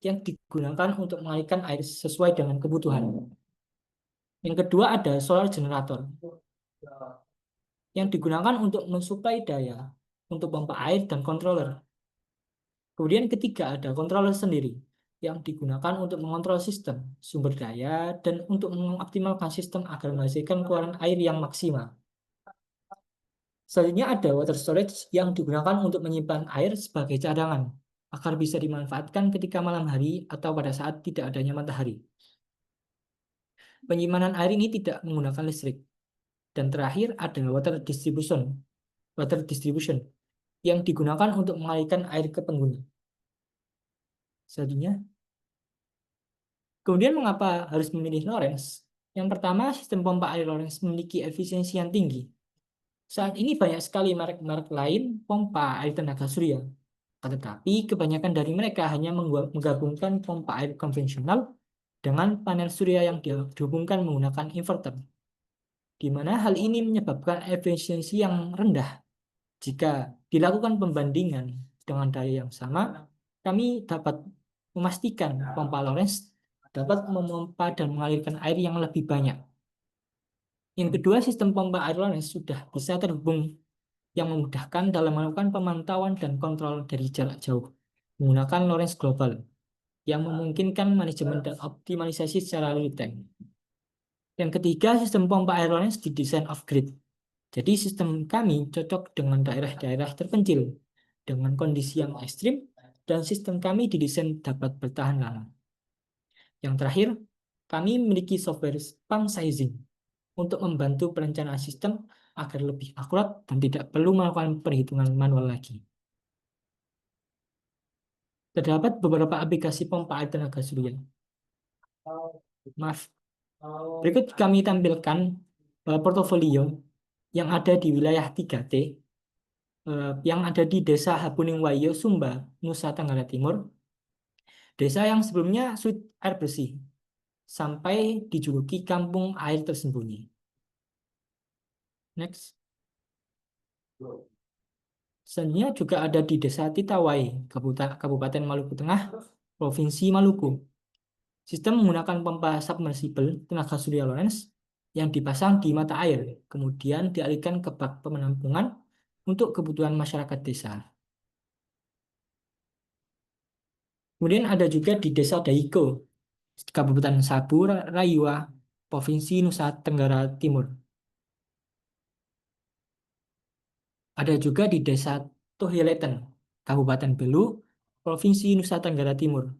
yang digunakan untuk mengalirkan air sesuai dengan kebutuhan. Yang kedua ada solar generator, yang digunakan untuk mensuplai daya untuk pompa air dan controller. Kemudian ketiga ada controller sendiri, yang digunakan untuk mengontrol sistem, sumber daya, dan untuk mengoptimalkan sistem agar menghasilkan keluaran air yang maksimal. Selanjutnya ada water storage yang digunakan untuk menyimpan air sebagai cadangan, agar bisa dimanfaatkan ketika malam hari atau pada saat tidak adanya matahari. Penyimpanan air ini tidak menggunakan listrik. Dan terakhir ada water distribution yang digunakan untuk mengalirkan air ke pengguna. Selanjutnya, kemudian mengapa harus memilih Lawrence? Yang pertama, sistem pompa air Lawrence memiliki efisiensi yang tinggi. Saat ini banyak sekali merek-merek lain pompa air tenaga surya. Tetapi kebanyakan dari mereka hanya menggabungkan pompa air konvensional dengan panel surya yang dihubungkan menggunakan inverter, di mana hal ini menyebabkan efisiensi yang rendah. Jika dilakukan pembandingan dengan daya yang sama, kami dapat memastikan pompa Lawrence dapat memompa dan mengalirkan air yang lebih banyak. Yang kedua, sistem pompa air Lawrence sudah bisa terhubung, yang memudahkan dalam melakukan pemantauan dan kontrol dari jarak jauh menggunakan Lawrence Global, yang memungkinkan manajemen dan optimalisasi secara real time. Yang ketiga, sistem pompa air Lawrence didesain off-grid. Jadi sistem kami cocok dengan daerah-daerah terpencil dengan kondisi yang ekstrim, dan sistem kami didesain dapat bertahan lama. Yang terakhir, kami memiliki software pump sizing untuk membantu perencanaan sistem agar lebih akurat dan tidak perlu melakukan perhitungan manual lagi. Terdapat beberapa aplikasi pompa air tenaga surya. Maaf. Berikut kami tampilkan portofolio yang ada di wilayah 3T, yang ada di Desa Habuningwayo, Sumba, Nusa Tenggara Timur. Desa yang sebelumnya sulit air bersih, sampai dijuluki kampung air tersembunyi. Next. Selanjutnya juga ada di Desa Titawai, Kabupaten Maluku Tengah, Provinsi Maluku. Sistem menggunakan pompa submersible tenaga surya Lawrence yang dipasang di mata air, kemudian dialirkan ke bak penampungan untuk kebutuhan masyarakat desa. Kemudian ada juga di Desa Daiko, Kabupaten Sabu Rayua, Provinsi Nusa Tenggara Timur. Ada juga di Desa Tohileten, Kabupaten Belu, Provinsi Nusa Tenggara Timur.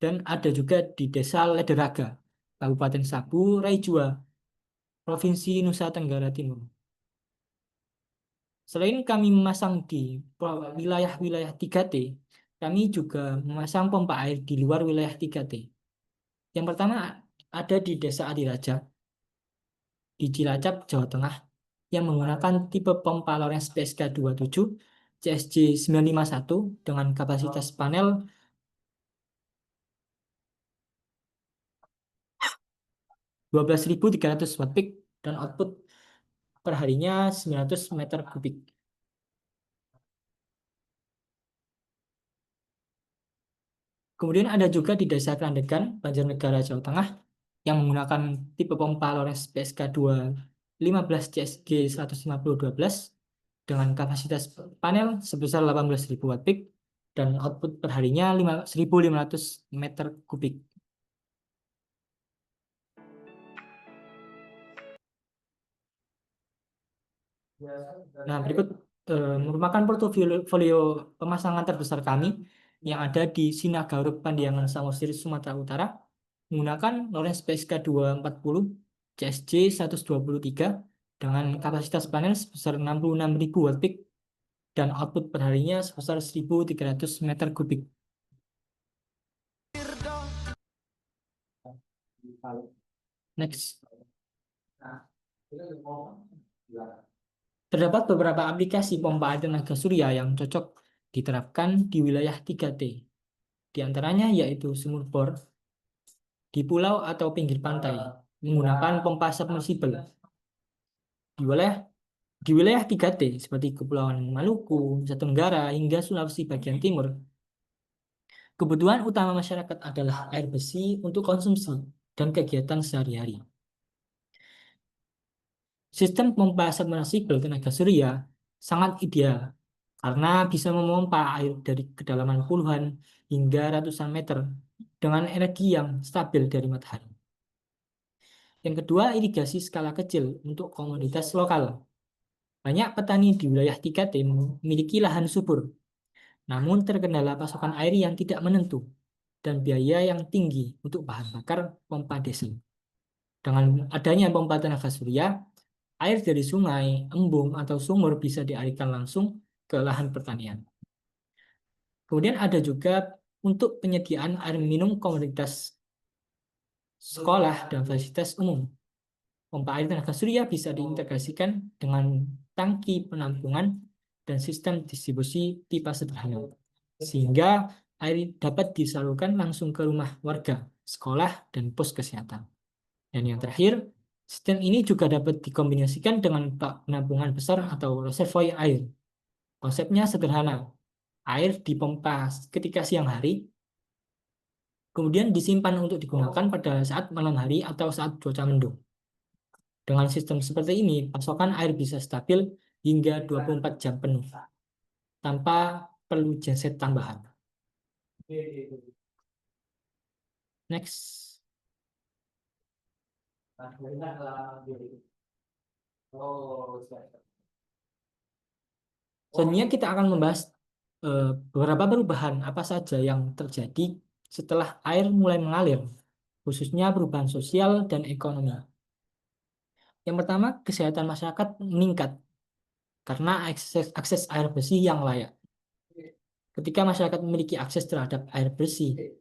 Dan ada juga di Desa Lederaga, Kabupaten Sabu Raijua, Provinsi Nusa Tenggara Timur. Selain kami memasang di wilayah-wilayah 3T, kami juga memasang pompa air di luar wilayah 3T. Yang pertama ada di Desa Adiraja, di Cilacap, Jawa Tengah, yang menggunakan tipe pompa Lawrence PSK 27 CSJ 951 dengan kapasitas panel 12.300 watt peak dan output perharinya 900 meter kubik. Kemudian ada juga di Desa Krandegan, Banjarnegara, Jawa Tengah, yang menggunakan tipe pompa Lawrence PSK 215 CSG 150-12 dengan kapasitas panel sebesar 18.000 watt peak dan output perharinya 1.500 meter kubik. Nah, berikut merupakan portofolio pemasangan terbesar kami yang ada di Sinagarup Pandiangan Samosir, Sumatera Utara, menggunakan Lorentz PSK 240 CSJ 123 dengan kapasitas panel sebesar 66.000 watt peak dan output perharinya sebesar 1.300 meter kubik. Next. Terdapat beberapa aplikasi pompa air tenaga surya yang cocok diterapkan di wilayah 3T. Di antaranya yaitu sumur bor, di pulau atau pinggir pantai, menggunakan pompa submersible. Di wilayah 3T seperti Kepulauan Maluku, Nusa Tenggara, hingga Sulawesi bagian timur, kebutuhan utama masyarakat adalah air bersih untuk konsumsi dan kegiatan sehari-hari. Sistem pompa submersible tenaga surya sangat ideal karena bisa memompa air dari kedalaman puluhan hingga ratusan meter dengan energi yang stabil dari matahari. Yang kedua, irigasi skala kecil untuk komoditas lokal. Banyak petani di wilayah 3T memiliki lahan subur, namun terkendala pasokan air yang tidak menentu dan biaya yang tinggi untuk bahan bakar pompa diesel. Dengan adanya pompa tenaga surya, air dari sungai, embung, atau sumur bisa dialirkan langsung ke lahan pertanian. Kemudian ada juga untuk penyediaan air minum komunitas sekolah dan fasilitas umum. Pompa air tenaga surya bisa diintegrasikan dengan tangki penampungan dan sistem distribusi pipa sederhana, sehingga air dapat disalurkan langsung ke rumah warga, sekolah, dan pos kesehatan. Dan yang terakhir, sistem ini juga dapat dikombinasikan dengan penampungan besar atau reservoir air. Konsepnya sederhana. Air dipompa ketika siang hari, kemudian disimpan untuk digunakan pada saat malam hari atau saat cuaca mendung. Dengan sistem seperti ini, pasokan air bisa stabil hingga 24 jam penuh, tanpa perlu genset tambahan. Next. Selanjutnya kita akan membahas beberapa perubahan apa saja yang terjadi setelah air mulai mengalir, khususnya perubahan sosial dan ekonomi. Yang pertama, kesehatan masyarakat meningkat karena akses air bersih yang layak. Ketika masyarakat memiliki akses terhadap air bersih,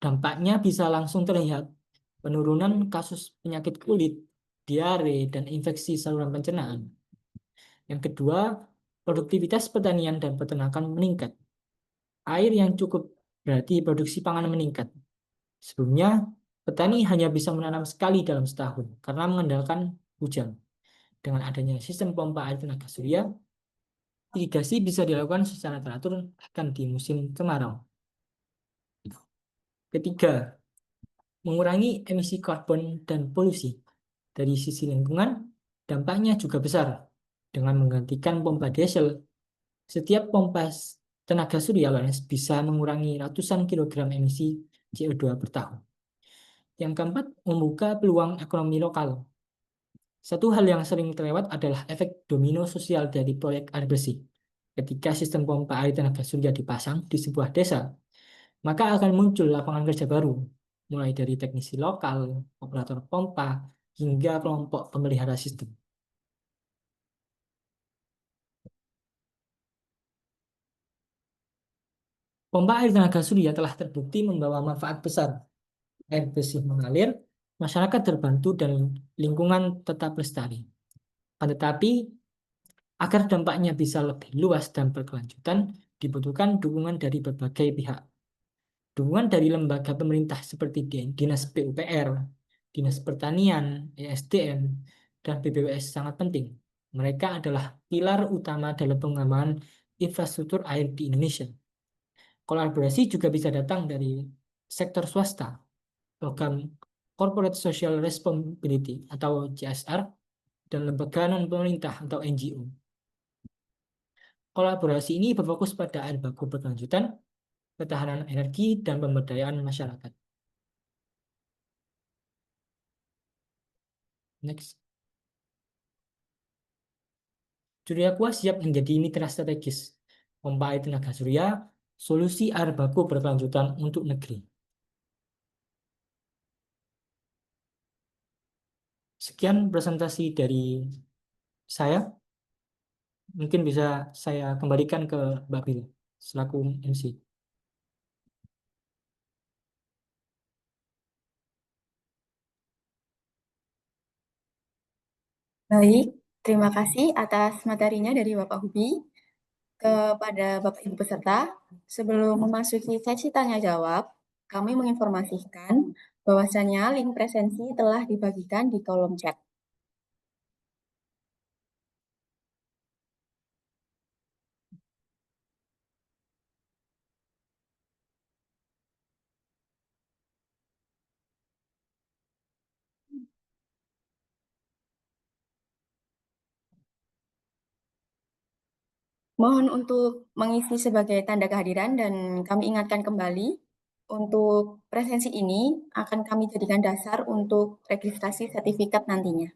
dampaknya bisa langsung terlihat penurunan kasus penyakit kulit, diare, dan infeksi saluran pencernaan. Yang kedua, produktivitas pertanian dan peternakan meningkat. Air yang cukup berarti produksi pangan meningkat. Sebelumnya, petani hanya bisa menanam sekali dalam setahun karena mengandalkan hujan. Dengan adanya sistem pompa air tenaga surya, irigasi bisa dilakukan secara teratur bahkan di musim kemarau. Ketiga, mengurangi emisi karbon dan polusi. Dari sisi lingkungan, dampaknya juga besar. Dengan menggantikan pompa diesel, setiap pompa tenaga surya bisa mengurangi ratusan kilogram emisi CO2 per tahun. Yang keempat, membuka peluang ekonomi lokal. Satu hal yang sering terlewat adalah efek domino sosial dari proyek air bersih. Ketika sistem pompa air tenaga surya dipasang di sebuah desa, maka akan muncul lapangan kerja baru, mulai dari teknisi lokal, operator pompa, hingga kelompok pemelihara sistem. Pompa air tenaga surya telah terbukti membawa manfaat besar. Air bersih mengalir, masyarakat terbantu, dan lingkungan tetap lestari. Tetapi, agar dampaknya bisa lebih luas dan berkelanjutan, dibutuhkan dukungan dari berbagai pihak. Dukungan dari lembaga pemerintah seperti Dinas PUPR, Dinas Pertanian, ESDM, dan BPWS sangat penting. Mereka adalah pilar utama dalam pengembangan infrastruktur air di Indonesia. Kolaborasi juga bisa datang dari sektor swasta, program Corporate Social Responsibility atau CSR, dan lembaga non-pemerintah atau NGO. Kolaborasi ini berfokus pada air baku berkelanjutan, ketahanan energi, dan pemberdayaan masyarakat. Next. Suryaqua siap menjadi mitra strategis pompa air tenaga surya, solusi air baku berkelanjutan untuk negeri. Sekian presentasi dari saya. Mungkin bisa saya kembalikan ke Mbak Bila selaku MC.
Baik, terima kasih atas materinya dari Bapak Hubi. Kepada Bapak Ibu peserta, sebelum memasuki sesi tanya jawab, kami menginformasikan bahwasanya link presensi telah dibagikan di kolom chat. Mohon untuk mengisi sebagai tanda kehadiran dan kami ingatkan kembali, untuk presensi ini akan kami jadikan dasar untuk registrasi sertifikat nantinya.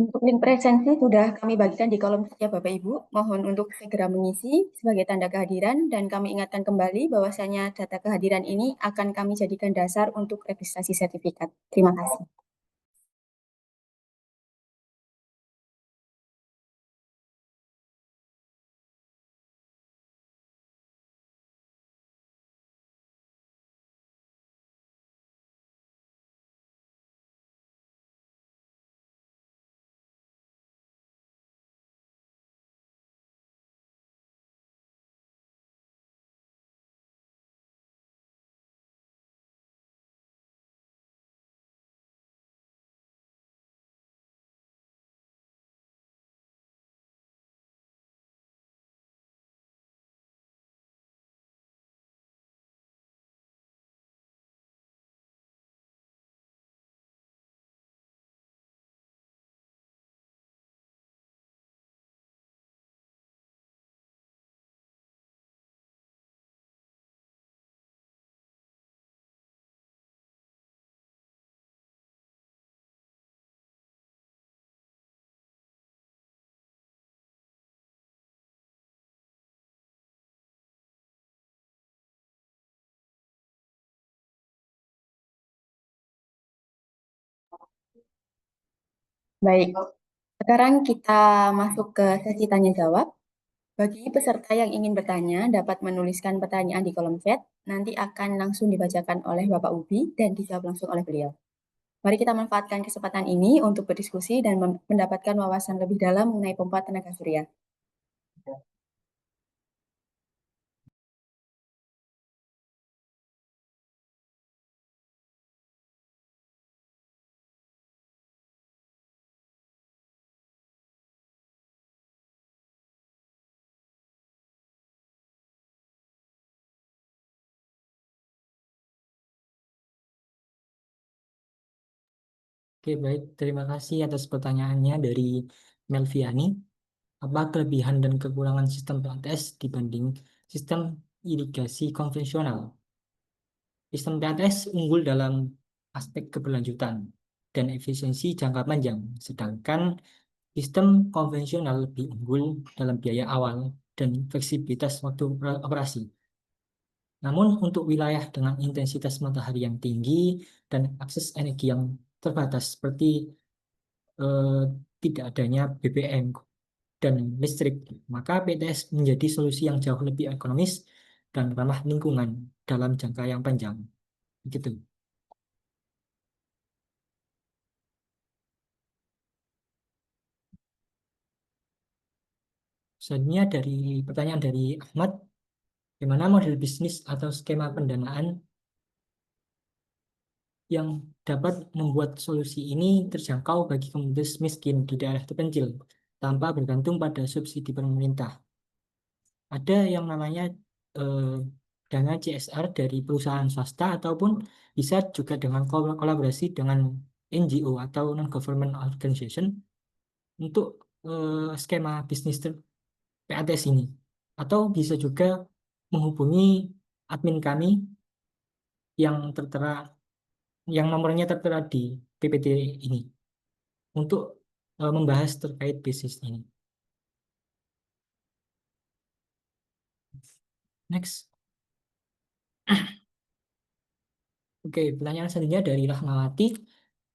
Untuk link presensi sudah kami bagikan di kolom chat ya Bapak Ibu. Mohon untuk segera mengisi sebagai tanda kehadiran dan kami ingatkan kembali bahwasanya data kehadiran ini akan kami jadikan dasar untuk registrasi sertifikat. Terima kasih. Baik, sekarang kita masuk ke sesi tanya jawab. Bagi peserta yang ingin bertanya, dapat menuliskan pertanyaan di kolom chat. Nanti akan langsung dibacakan oleh Bapak Ubi dan dijawab langsung oleh beliau. Mari kita manfaatkan kesempatan ini untuk berdiskusi dan mendapatkan wawasan lebih dalam mengenai pompa tenaga surya.
Oke, baik. Terima kasih atas pertanyaannya dari Melviani. Apa kelebihan dan kekurangan sistem PLTS dibanding sistem irigasi konvensional? Sistem PLTS unggul dalam aspek keberlanjutan dan efisiensi jangka panjang, sedangkan sistem konvensional lebih unggul dalam biaya awal dan fleksibilitas waktu operasi. Namun untuk wilayah dengan intensitas matahari yang tinggi dan akses energi yang terbatas seperti eh, tidak adanya BBM dan listrik, maka PTS menjadi solusi yang jauh lebih ekonomis dan ramah lingkungan dalam jangka yang panjang. Begitu. Selanjutnya dari pertanyaan dari Ahmad, bagaimana model bisnis atau skema pendanaan yang dapat membuat solusi ini terjangkau bagi komunitas miskin di daerah terpencil tanpa bergantung pada subsidi pemerintah. Ada yang namanya eh, dana CSR dari perusahaan swasta ataupun bisa juga dengan kolaborasi dengan NGO atau non-government organization untuk skema bisnis PATS ini. Atau bisa juga menghubungi admin kami yang tertera, yang nomornya tertera di PPT ini untuk membahas terkait bisnis ini. Next. Oke, pertanyaan selanjutnya dari Rahmawati.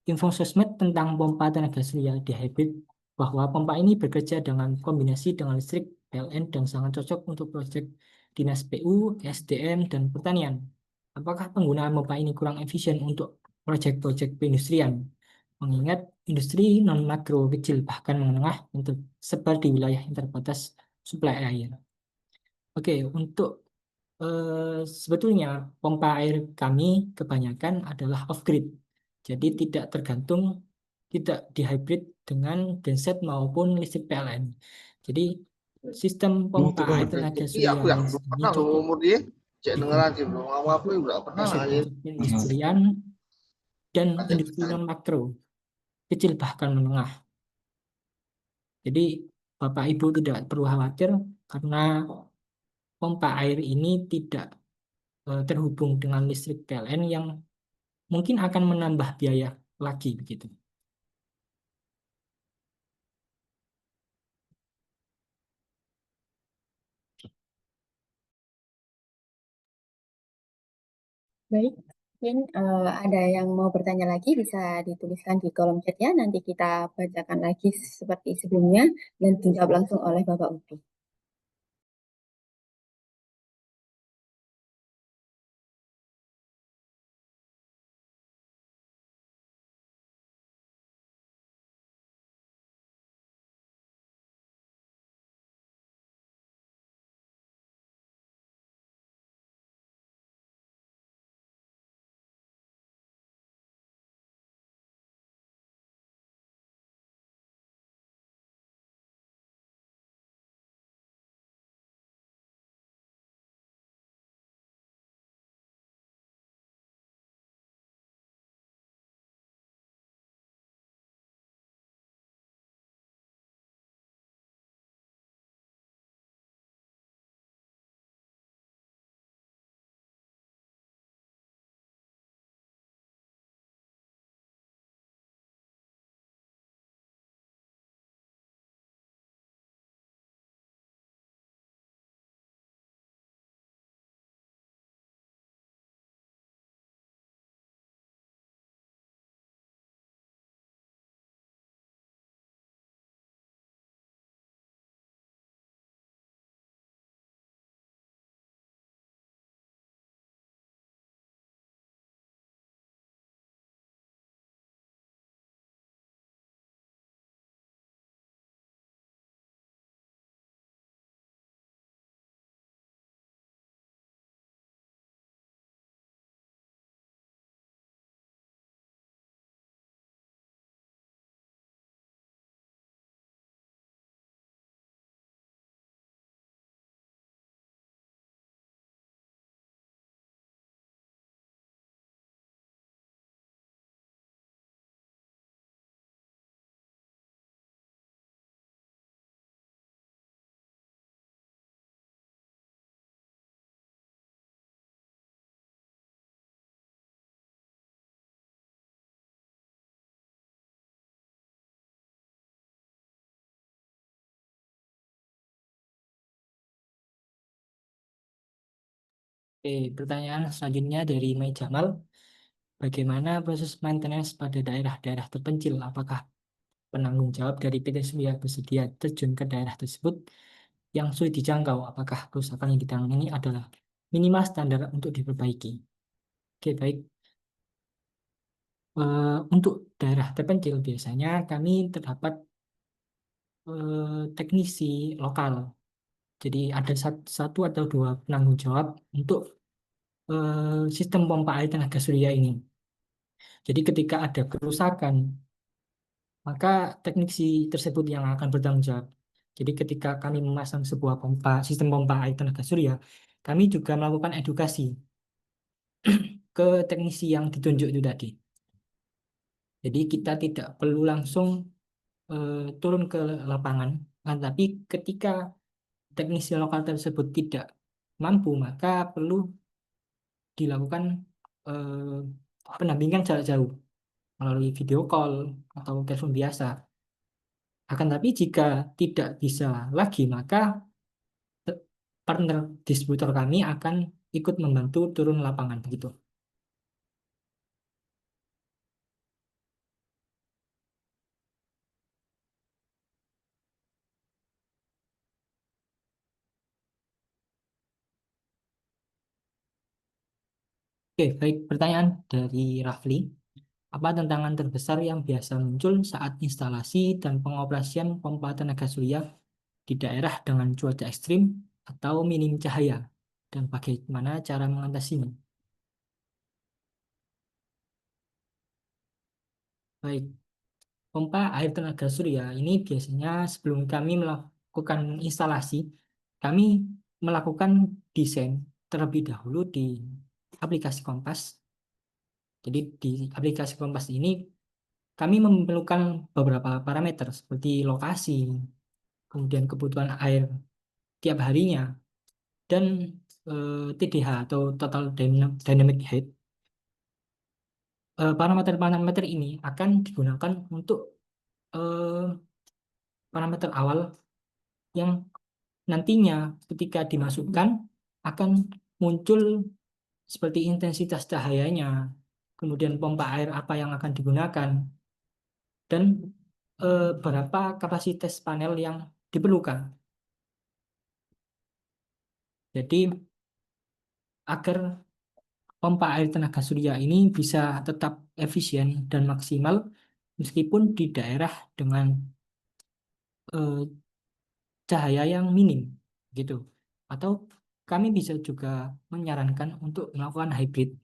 Info sosmed tentang pompa tenaga surya di hybrid bahwa pompa ini bekerja dengan kombinasi dengan listrik PLN dan sangat cocok untuk proyek dinas PU, SDM, dan pertanian. Apakah penggunaan pompa ini kurang efisien untuk proyek-proyek perindustrian? Mengingat industri non-makro kecil bahkan menengah yang tersebar di wilayah yang terbatas suplai air. Oke, untuk sebetulnya pompa air kami kebanyakan adalah off-grid. Jadi tidak tergantung, tidak dihybrid dengan genset maupun listrik PLN. Jadi sistem pompa air tenaga
Tapi
surya
aku yang
Lens
belum
ini
pernah loh
cukup
umur dia cek denger
digunakan
aja belum apa apa udah pernah aja
proyek-proyek perindustrian dan
ada
industri non-makro, kecil bahkan menengah. Jadi Bapak Ibu tidak perlu khawatir karena pompa air ini tidak terhubung dengan listrik PLN yang mungkin akan menambah biaya lagi begitu.
Baik, mungkin ada yang mau bertanya lagi bisa dituliskan di kolom chat ya. Nanti kita bacakan lagi seperti sebelumnya dan dijawab langsung oleh Bapak Upi.
Oke, pertanyaan selanjutnya dari Mai Jamal. Bagaimana proses maintenance pada daerah-daerah terpencil? Apakah penanggung jawab dari PT Surya bersedia terjun ke daerah tersebut yang sulit dijangkau? Apakah kerusakan yang ditangani adalah minimal standar untuk diperbaiki? Oke, baik. Untuk daerah terpencil biasanya kami terdapat teknisi lokal. Jadi ada satu atau dua penanggung jawab untuk sistem pompa air tenaga surya ini. Jadi ketika ada kerusakan, maka teknisi tersebut yang akan bertanggung jawab. Jadi ketika kami memasang sebuah sistem pompa air tenaga surya, kami juga melakukan edukasi ke teknisi yang ditunjuk itu tadi. Jadi kita tidak perlu langsung turun ke lapangan, tapi ketika teknisi lokal tersebut tidak mampu, maka perlu dilakukan pendampingan jarak jauh melalui video call atau telepon biasa. Akan tapi jika tidak bisa lagi, maka partner distributor kami akan ikut membantu turun lapangan begitu. Oke, baik. Pertanyaan dari Rafli. Apa tantangan terbesar yang biasa muncul saat instalasi dan pengoperasian pompa tenaga surya di daerah dengan cuaca ekstrim atau minim cahaya? Dan bagaimana cara mengatasinya? Baik, pompa air tenaga surya ini biasanya sebelum kami melakukan instalasi, kami melakukan desain terlebih dahulu di aplikasi Kompas. Jadi di aplikasi Kompas ini kami memerlukan beberapa parameter seperti lokasi, kemudian kebutuhan air tiap harinya, dan TDH atau Total Dynamic Height. Parameter-parameter ini akan digunakan untuk eh, parameter awal yang nantinya ketika dimasukkan akan muncul seperti intensitas cahayanya, kemudian pompa air apa yang akan digunakan, dan berapa kapasitas panel yang diperlukan. Jadi agar pompa air tenaga surya ini bisa tetap efisien dan maksimal meskipun di daerah dengan eh, cahaya yang minim gitu. Atau kami bisa juga menyarankan untuk melakukan hybrid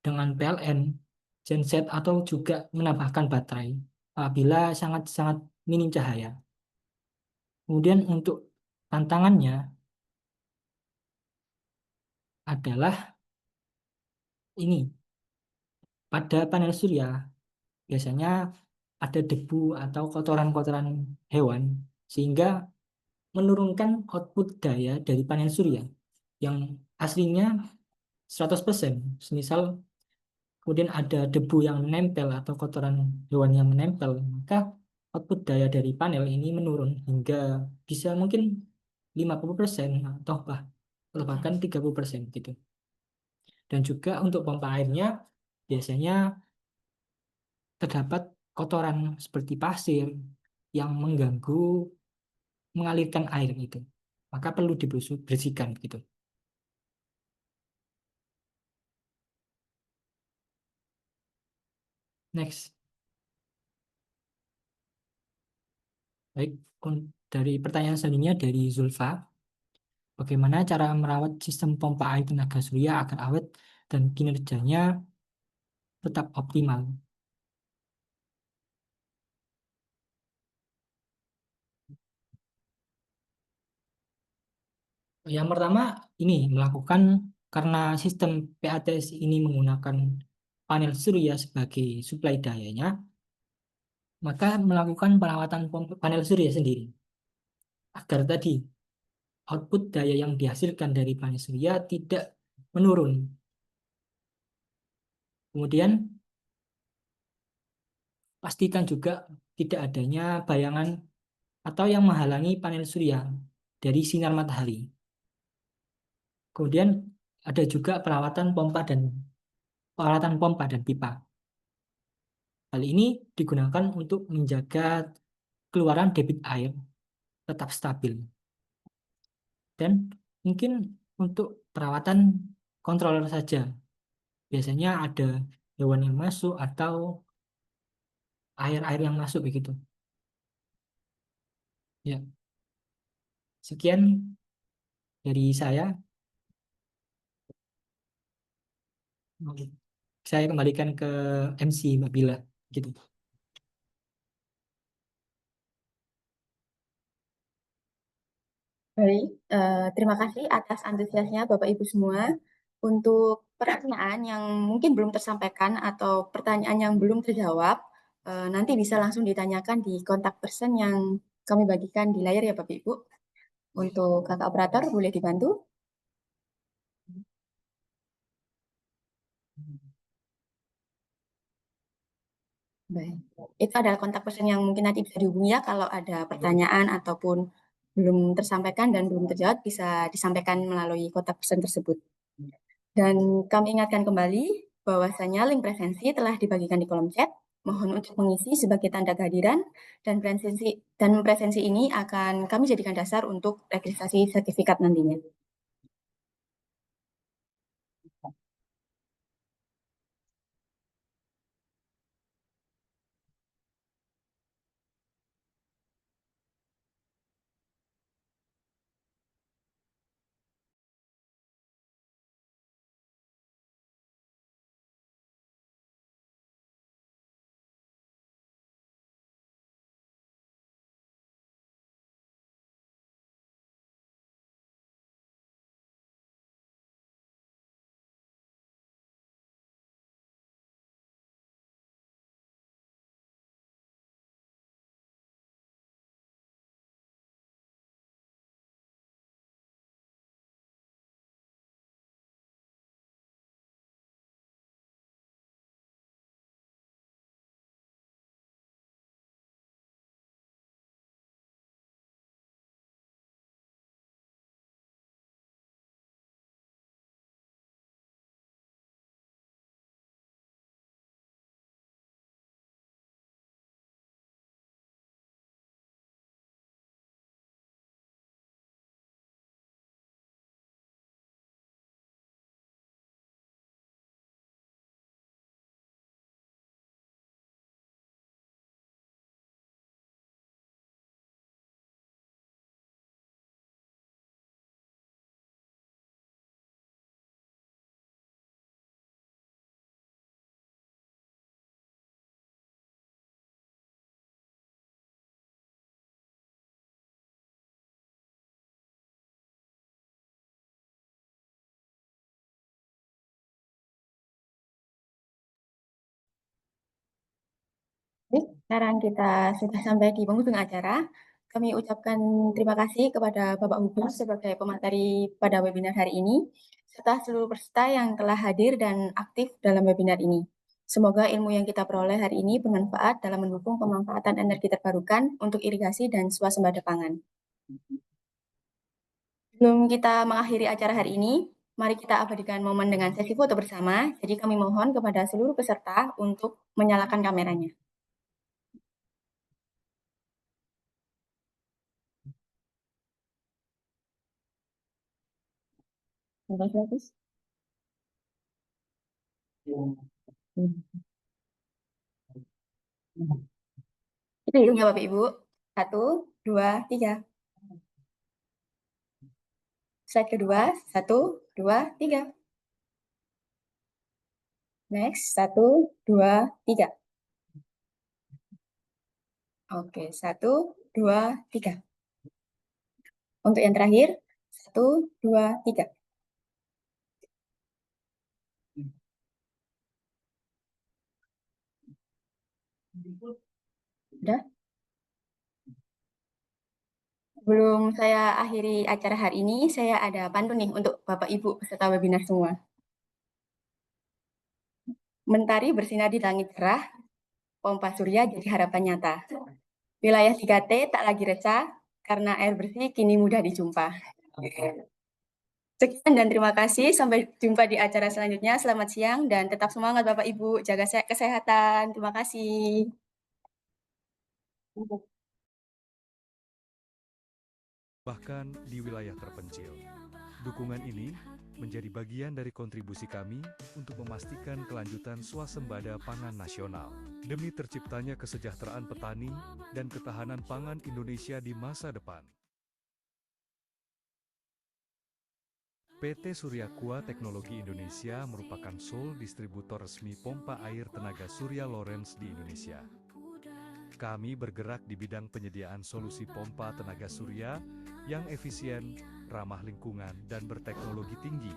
dengan PLN, genset atau juga menambahkan baterai apabila sangat-sangat minim cahaya. Kemudian untuk tantangannya adalah ini, pada panel surya biasanya ada debu atau kotoran-kotoran hewan sehingga menurunkan output daya dari panel surya yang aslinya 100%. Semisal kemudian ada debu yang menempel atau kotoran hewan yang menempel, maka output daya dari panel ini menurun hingga bisa mungkin 50% atau bahkan 30% gitu. Dan juga untuk pompa airnya biasanya terdapat kotoran seperti pasir yang mengganggu mengalirkan air itu. Maka perlu dibersihkan gitu. Next. Baik, dari pertanyaan selanjutnya dari Zulfa. Bagaimana cara merawat sistem pompa air tenaga surya agar awet dan kinerjanya tetap optimal? Yang pertama ini melakukan karena sistem PATS ini menggunakan panel surya sebagai suplai dayanya, maka melakukan perawatan panel surya sendiri agar tadi output daya yang dihasilkan dari panel surya tidak menurun. Kemudian pastikan juga tidak adanya bayangan atau yang menghalangi panel surya dari sinar matahari. Kemudian ada juga peralatan pompa dan pipa. Hal ini digunakan untuk menjaga keluaran debit air tetap stabil. Dan mungkin untuk perawatan controller saja. Biasanya ada hewan yang masuk atau air-air yang masuk begitu. Ya, sekian dari saya. Saya kembalikan ke MC Mbak Bila gitu.
Baik, terima kasih atas antusiasnya Bapak Ibu semua. Untuk pertanyaan yang mungkin belum tersampaikan atau pertanyaan yang belum terjawab, nanti bisa langsung ditanyakan di kontak person yang kami bagikan di layar ya Bapak Ibu. Untuk kakak operator boleh dibantu? Baik, itu adalah kontak person yang mungkin nanti bisa dihubungi ya kalau ada pertanyaan ataupun belum tersampaikan dan belum terjawab bisa disampaikan melalui kontak person tersebut. Dan kami ingatkan kembali bahwasanya link presensi telah dibagikan di kolom chat. Mohon untuk mengisi sebagai tanda kehadiran dan presensi ini akan kami jadikan dasar untuk registrasi sertifikat nantinya. Baik, sekarang kita sudah sampai di penghujung acara. Kami ucapkan terima kasih kepada Bapak Hugo sebagai pemateri pada webinar hari ini, serta seluruh peserta yang telah hadir dan aktif dalam webinar ini. Semoga ilmu yang kita peroleh hari ini bermanfaat dalam mendukung pemanfaatan energi terbarukan untuk irigasi dan swasembada pangan. Sebelum kita mengakhiri acara hari ini, mari kita abadikan momen dengan sesi foto bersama. Jadi kami mohon kepada seluruh peserta untuk menyalakan kameranya. Terima kasih, Agus. Itu hidungnya Bapak Ibu. 1, 2, 3. Slide kedua, 1, 2, 3. Next, 1, 2, 3. Oke, 1, 2, 3. Untuk yang terakhir, 1, 2, 3. Udah? Sebelum saya akhiri acara hari ini, saya ada pantun nih untuk Bapak Ibu peserta webinar semua. Mentari bersinar di langit cerah, pompa surya jadi harapan nyata. Wilayah 3T tak lagi resah, karena air bersih kini mudah dijumpa. Sekian dan terima kasih. Sampai jumpa di acara selanjutnya. Selamat siang dan tetap semangat Bapak Ibu. Jaga kesehatan. Terima kasih.
Bahkan di wilayah terpencil. Dukungan ini menjadi bagian dari kontribusi kami untuk memastikan kelanjutan swasembada pangan nasional. Demi terciptanya kesejahteraan petani dan ketahanan pangan Indonesia di masa depan. PT Surya Kua Teknologi Indonesia merupakan sole distributor resmi pompa air tenaga surya Lawrence di Indonesia. Kami bergerak di bidang penyediaan solusi pompa tenaga surya yang efisien, ramah lingkungan, dan berteknologi tinggi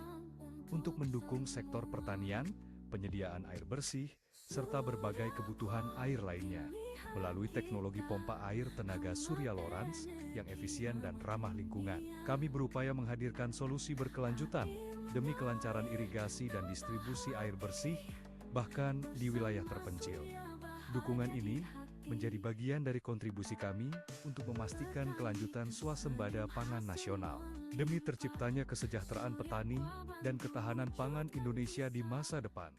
untuk mendukung sektor pertanian, penyediaan air bersih, serta berbagai kebutuhan air lainnya melalui teknologi pompa air tenaga surya Lawrence yang efisien dan ramah lingkungan. Kami berupaya menghadirkan solusi berkelanjutan demi kelancaran irigasi dan distribusi air bersih, bahkan di wilayah terpencil. Dukungan ini menjadi bagian dari kontribusi kami untuk memastikan kelanjutan swasembada pangan nasional. Demi terciptanya kesejahteraan petani dan ketahanan pangan Indonesia di masa depan.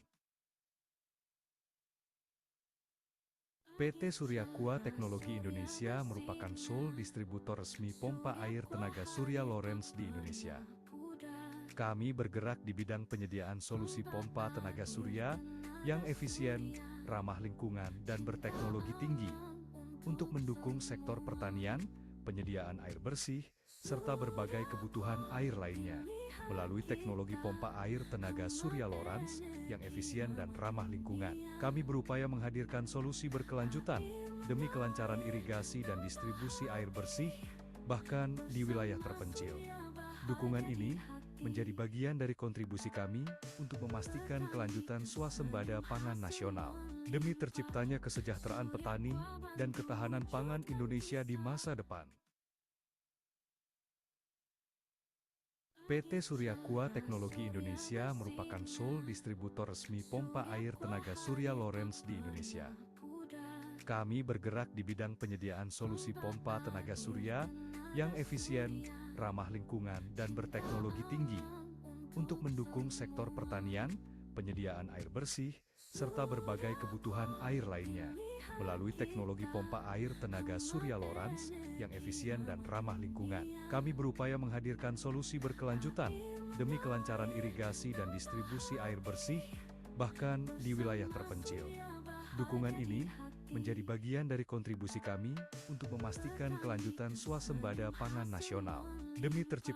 PT Surya Kua Teknologi Indonesia merupakan sole distributor resmi pompa air tenaga surya Lawrence di Indonesia. Kami bergerak di bidang penyediaan solusi pompa tenaga surya yang efisien, ramah lingkungan, dan berteknologi tinggi untuk mendukung sektor pertanian, penyediaan air bersih, serta berbagai kebutuhan air lainnya melalui teknologi pompa air tenaga surya Lawrence yang efisien dan ramah lingkungan. Kami berupaya menghadirkan solusi berkelanjutan demi kelancaran irigasi dan distribusi air bersih, bahkan di wilayah terpencil. Dukungan ini menjadi bagian dari kontribusi kami untuk memastikan kelanjutan swasembada pangan nasional. Demi terciptanya kesejahteraan petani dan ketahanan pangan Indonesia di masa depan. PT Surya Kua Teknologi Indonesia merupakan sole distributor resmi pompa air tenaga surya Lawrence di Indonesia. Kami bergerak di bidang penyediaan solusi pompa tenaga surya yang efisien, ramah lingkungan, dan berteknologi tinggi untuk mendukung sektor pertanian, penyediaan air bersih, serta berbagai kebutuhan air lainnya melalui teknologi pompa air tenaga surya Lawrence yang efisien dan ramah lingkungan. Kami berupaya menghadirkan solusi berkelanjutan demi kelancaran irigasi dan distribusi air bersih, bahkan di wilayah terpencil. Dukungan ini menjadi bagian dari kontribusi kami untuk memastikan kelanjutan swasembada pangan nasional. Demi tercipta